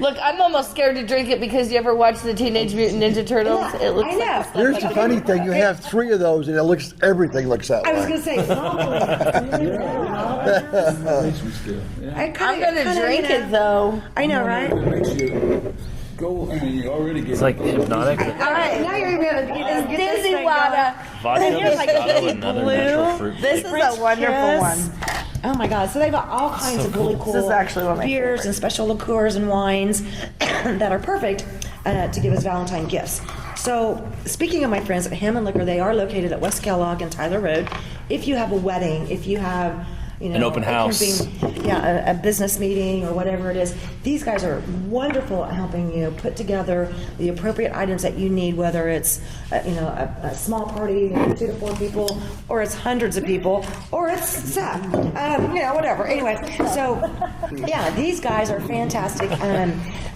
Look, I'm almost scared to drink it, because you ever watch the Teenage Mutant Ninja Turtles? It looks like the stuff Here's like the that. funny thing: you have 3 of those, and everything looks that way. I was going to say, I'm going to drink it, though. I know, right? Go and you already get. It's like hypnotic. All right, now you're going to It's dizzy water. Vodka, Moscato, and other natural fruit. This is a wonderful one. Oh my God! So they've got all kinds of really cool This is actually one of my beers and special liqueurs and wines that are perfect to give as Valentine gifts. So speaking of my friends at Hammond Liquor, they are located at West Kellogg and Tyler Road. If you have a wedding, if you have an open house, a business meeting or whatever it is, these guys are wonderful at helping you put together the appropriate items that you need, whether it's a small party, 2 to 4 people, or it's hundreds of people, or it's set, whatever. Anyway, so these guys are fantastic.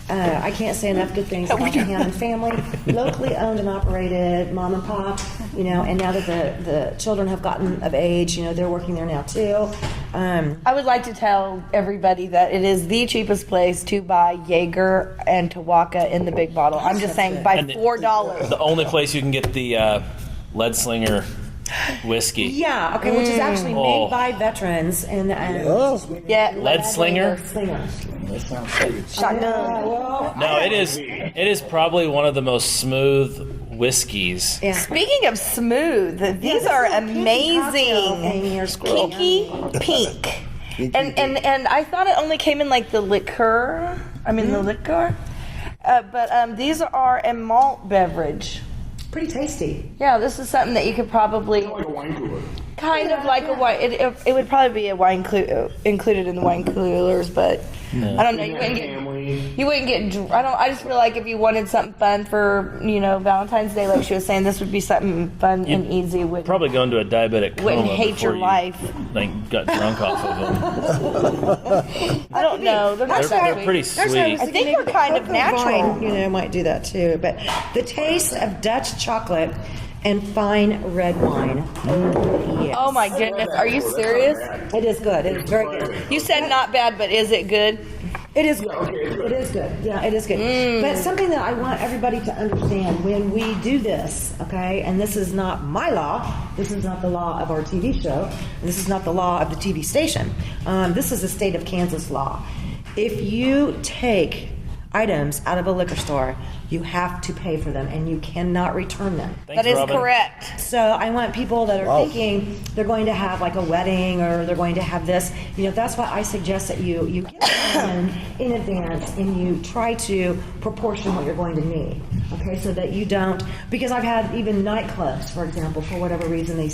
I can't say enough good things about the Hammond family, locally owned and operated, mom and pop, and now that the children have gotten of age, they're working there now too. I would like to tell everybody that it is the cheapest place to buy Jaeger and Tawaka in the big bottle. I'm just saying, by $4. The only place you can get the Lead Slinger whiskey. Yeah, which is actually made by veterans. And Lead Slinger? Shotgun. No, it is probably one of the most smooth whiskeys. Yeah. Speaking of smooth, these are amazing. Kinky Pink. And I thought it only came in like the liqueur. The liquor. But these are a malt beverage. Pretty tasty. Yeah, this is something that you could probably... Like a wine cooler. Kind of like a wine. It would probably be a wine included in the wine coolers, but I don't know. You wouldn't get. I just feel like if you wanted something fun for Valentine's Day, like she was saying, this would be something fun and easy. Probably go into a diabetic coma. Wouldn't hate your life. Got drunk off of them. I don't know. They're pretty sweet. I think they're kind of natural. Wine, might do that too. But the taste of Dutch chocolate and fine red wine. Oh, yes. Oh my goodness. Are you serious? It is good. It is very good. You said not bad, but is it good? It is good. It is good. Yeah, it is good. But something that I want everybody to understand when we do this, okay, and this is not my law, this is not the law of our TV show, and this is not the law of the TV station. This is the state of Kansas law. If you take items out of a liquor store, you have to pay for them, and you cannot return them. That is correct. So I want people that are thinking they're going to have like a wedding or they're going to have this, that's why I suggest that you get it in advance and you try to proportion what you're going to need. Okay, so that you don't, because I've had even nightclubs, for example, for whatever reason they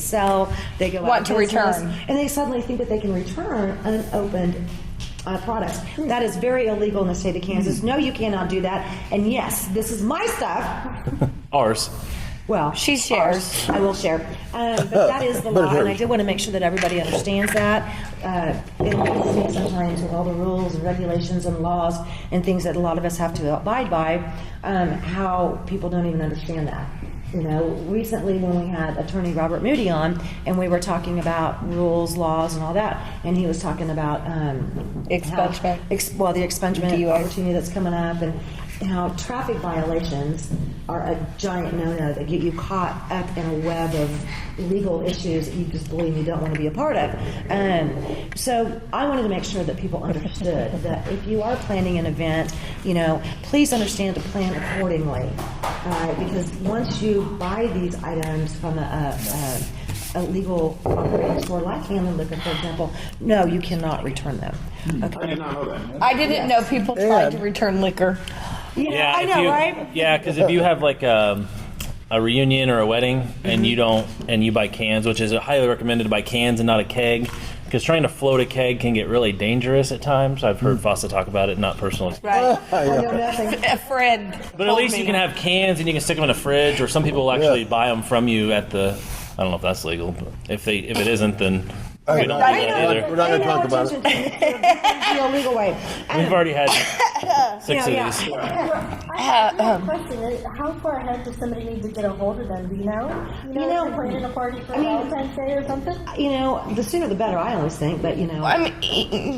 go out Want to business, return. and they suddenly think that they can return unopened products. That is very illegal in the state of Kansas. No, you cannot do that. And yes, this is my stuff. Ours. Well, she shares. I will share. But that is the law, and I did want to make sure that everybody understands that. It makes me sometimes with all the rules and regulations and laws and things that a lot of us have to abide by, how people don't even understand that. Recently when we had Attorney Robert Moody on, and we were talking about rules, laws, and all that, and he was talking about expungement. The expungement opportunity that's coming up, and how traffic violations are a giant no-no that get you caught up in a web of legal issues that you just believe you don't want to be a part of. So I wanted to make sure that people understood that if you are planning an event, please understand to plan accordingly. Because once you buy these items from a legal operating store like Hamlin Liquor, for example, no, you cannot return them. Okay. I did not know that. I didn't know people tried to return liquor. Yeah, I know, right? Yeah, because if you have like a reunion or a wedding and you buy cans, which is highly recommended to buy cans and not a keg, because trying to float a keg can get really dangerous at times. I've heard Fossa talk about it, not personal experience. Right. I know nothing. A friend. But at least you can have cans and you can stick them in a fridge, or some people will actually buy them from you at the. I don't know if that's legal, but if it isn't, then we don't do that either. We're not going to talk about it. The illegal way. We've already had 6 of these. I have a question. How far ahead does somebody need to get a hold of them? Do you know? If you're planning a party for Valentine's Day or something? The sooner the better, I always think, but I mean,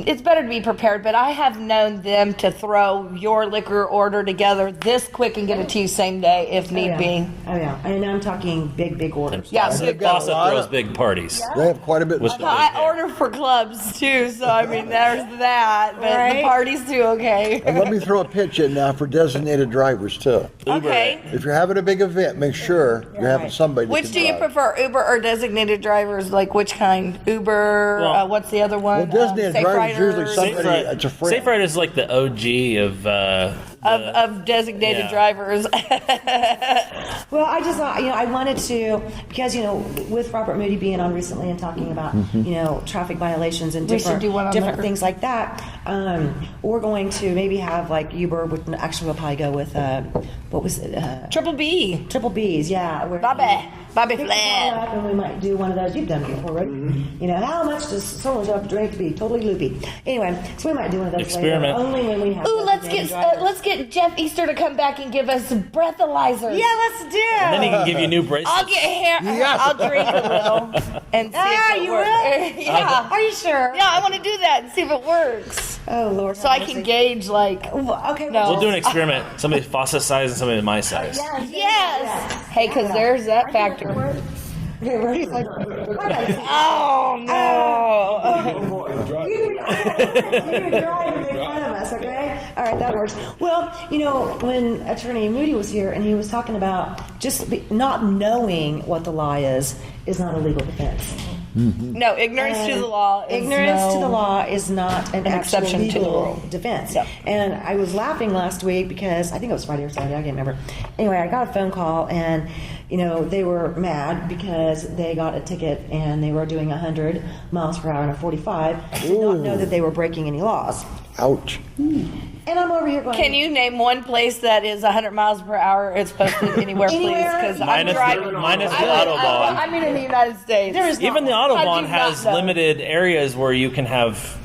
it's better to be prepared, but I have known them to throw your liquor order together this quick and get it to you same day if need be. Oh, yeah. And I'm talking big orders. Yeah, Fossa throws big parties. They have quite a bit. I order for clubs too, so I mean, there's that. But the parties too, okay. And let me throw a pitch in now for designated drivers too. Okay. If you're having a big event, make sure you're having somebody. that Which can do you drive. prefer, Uber or designated drivers? Like which kind? Uber. What's the other one? Well, designated Safe drivers usually Riders? somebody. It's a friend. Safe Ride is like the OG of designated drivers. Well, I just thought, I wanted to, because, with Robert Moody being on recently and talking about, traffic violations and We should do one on different liquor. things like that, we're going to maybe have like Uber, actually we'll probably go with, what was it? Triple B. Triple B's, yeah. Bobby Pick the Flan. call up and we might do one of those. You've done it before, right? How much does someone have to drink to be totally loopy? Anyway, so we might do one of those Experiment. later. Only when we have. Ooh, designated drivers. let's get Jeff Easter to come back and give us breathalyzers. Yeah, let's do. And then he can give you new bracelets. I'll get hair. I'll drink a little and see if it you works. will? Yeah. Are you sure? Yeah, I want to do that and see if it works. Oh Lord. So I can gauge Okay. No. We'll do an experiment. Somebody Fossa size and somebody my size. Yes. Hey, because there's that factor. Okay, Rudy's like, oh no. you drive and make fun of us, okay? All right, that works. Well, when Attorney Moody was here and he was talking about not knowing what the law is not a legal defense. No, ignorance to the law. Ignorance to the law is not an exception to the legal rule. defense. Yep. And I was laughing last week because I think it was Friday or Saturday, I can't remember. Anyway, I got a phone call and they were mad because they got a ticket and they were doing 100 miles per hour and a 45. Did not know that they were breaking any laws. Ouch. And I'm over here going. Can you name one place that is 100 miles per hour? It's posted anywhere, please, because I'm Minus driving. the Autobahn. I mean, in the United States. Even the I Autobahn do has not know. limited areas where you can have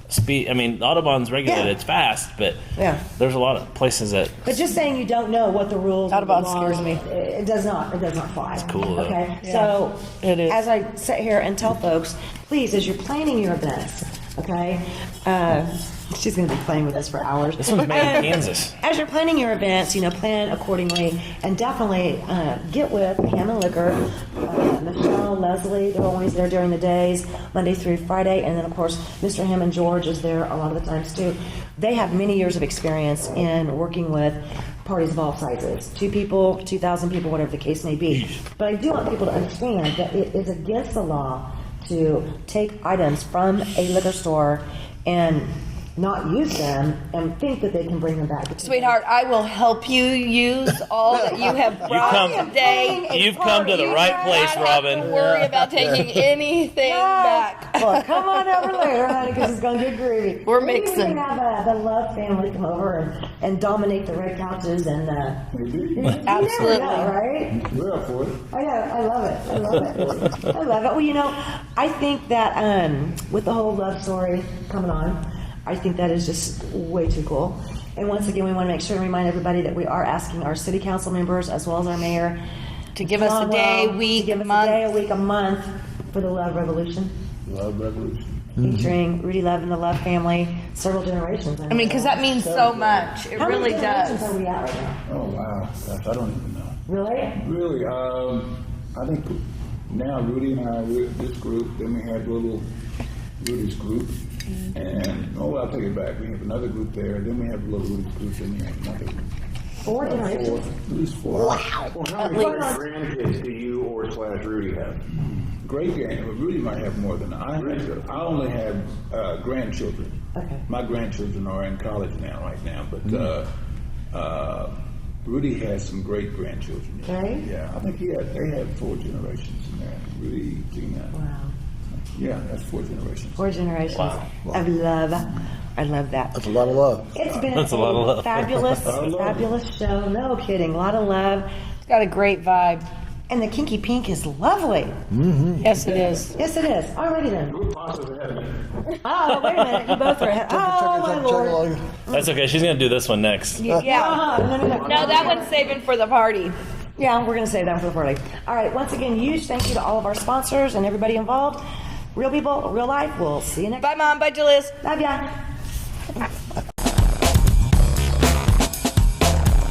speed. I mean, the Autobahn's regulated; it's fast, but there's a lot of places that. But just saying you don't know what the rules of the Autobahn laws, scares me. It does not fly. It's cool, though. Okay, Yeah. so It is. as I sit here and tell folks, please, as you're planning your events, okay, She's going to be playing with us for hours. This one's made in Kansas. As you're planning your events, plan accordingly, and definitely get with Hammond Liquor, Michelle, Leslie. They're always there during the days, Monday through Friday, and then of course Mr. Hammond George is there a lot of the times too. They have many years of experience in working with parties of all sizes, 2 people, 2,000 people, whatever the case may be. But I do want people to understand that it is against the law to take items from a liquor store and not use them and think that they can bring them back. Sweetheart, I will help you use all that you have brought today. You've come to the right place, Robin. Don't worry about taking anything back. Well, come on over later, honey, because it's going to get groovy. We're Maybe mixing. We can have the Love family come over and dominate the red couches and Absolutely. Right? We're up for it. I know. I love it. I love it. I love it. Well, I think that with the whole love story coming on, I think that is just way too cool. And once again, we want to make sure and remind everybody that we are asking our city council members as well as our mayor to give us a day, week, a week, a month for the Love Revolution. Love Revolution. Featuring Rudy Love and the Love family, several generations. I mean, because that means so much. It really does. How many generations are we at right now? Oh, wow. Gosh, I don't even know. Really? Really, I think now Rudy and I, we're this group, then we have Rudy's group, and, I'll take it back. We have another group there, then we have a little Rudy's group, then we have another group. 4 generations? At least 4. Wow. Well, how many grandkids do you or / Rudy have? Great game. But Rudy might have more than I have. I only have grandchildren. Okay. My grandchildren are in college right now, but Rudy has some great grandchildren. Okay. Yeah, I think they had 4 generations in there. Rudy, Gina. Wow. Yeah, that's 4 generations. 4 generations of love. I love that. That's a lot of love. It's been That's a lot of love. fabulous, fabulous show. No kidding. A lot of love. It's got a great vibe. And the kinky pink is lovely. Mm-hmm. Yes, it is. Yes, it is. Alrighty then. Wait Oh, wait a minute. You both are ahead. Oh, my Lord. That's okay. She's going to do this one next. Yeah. No, that one's saving for the party. Yeah, we're going to save that for the party. All right. Once again, huge thank you to all of our sponsors and everybody involved. Real people, real life. We'll see you next time. Bye, Mom. Bye, Julius. Love ya.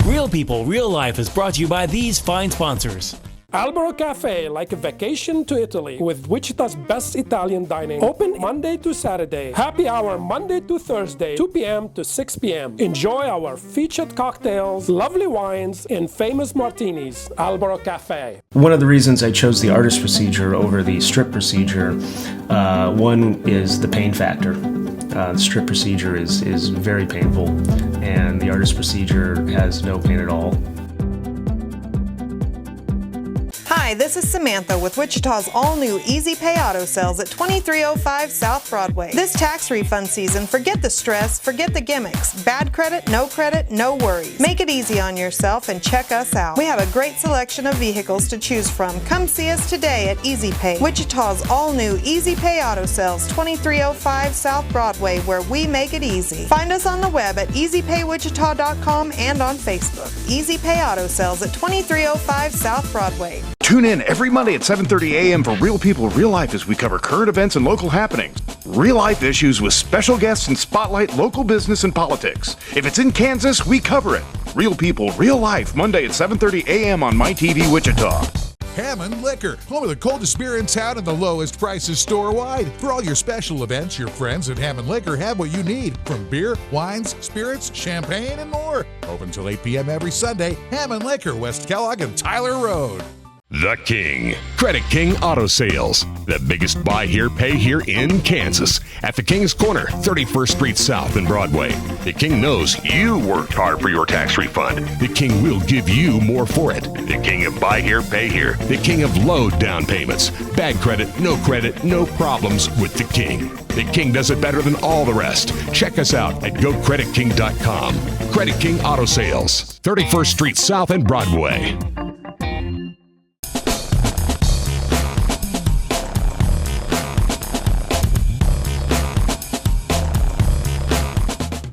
Real People, Real Life is brought to you by these fine sponsors. Albero Cafe, like a vacation to Italy, with Wichita's best Italian dining. Open Monday to Saturday. Happy hour Monday to Thursday, 2 p.m. to 6 p.m. Enjoy our featured cocktails, lovely wines, and famous martinis. Albero Cafe. One of the reasons I chose the artist procedure over the strip procedure, one is the pain factor. The strip procedure is very painful, and the artist procedure has no pain at all. Hi, this is Samantha with Wichita's all-new Easy Pay Auto Sales at 2305 South Broadway. This tax refund season, forget the stress, forget the gimmicks. Bad credit, no worries. Make it easy on yourself and check us out. We have a great selection of vehicles to choose from. Come see us today at Easy Pay, Wichita's all-new Easy Pay Auto Sales, 2305 South Broadway, where we make it easy. Find us on the web at easypaywichita.com and on Facebook. Easy Pay Auto Sales at 2305 South Broadway. Tune in every Monday at 7:30 a.m. for Real People, Real Life as we cover current events and local happenings. Real life issues with special guests and spotlight local business and politics. If it's in Kansas, we cover it. Real People, Real Life, Monday at 7:30 a.m. on MyTV Wichita. Hammond Liquor, home of the coldest beer in town and the lowest prices store-wide. For all your special events, your friends at Hammond Liquor have what you need, from beer, wines, spirits, champagne, and more. Open till 8 p.m. every Sunday. Hammond Liquor, West Kellogg and Tyler Road. The King. Credit King Auto Sales. The biggest buy here, pay here in Kansas. At the King's Corner, 31st Street South and Broadway. The King knows you worked hard for your tax refund. The King will give you more for it. The King of buy here, pay here. The King of low down payments. Bad credit, no problems with the King. The King does it better than all the rest. Check us out at GoCreditKing.com. Credit King Auto Sales, 31st Street South and Broadway.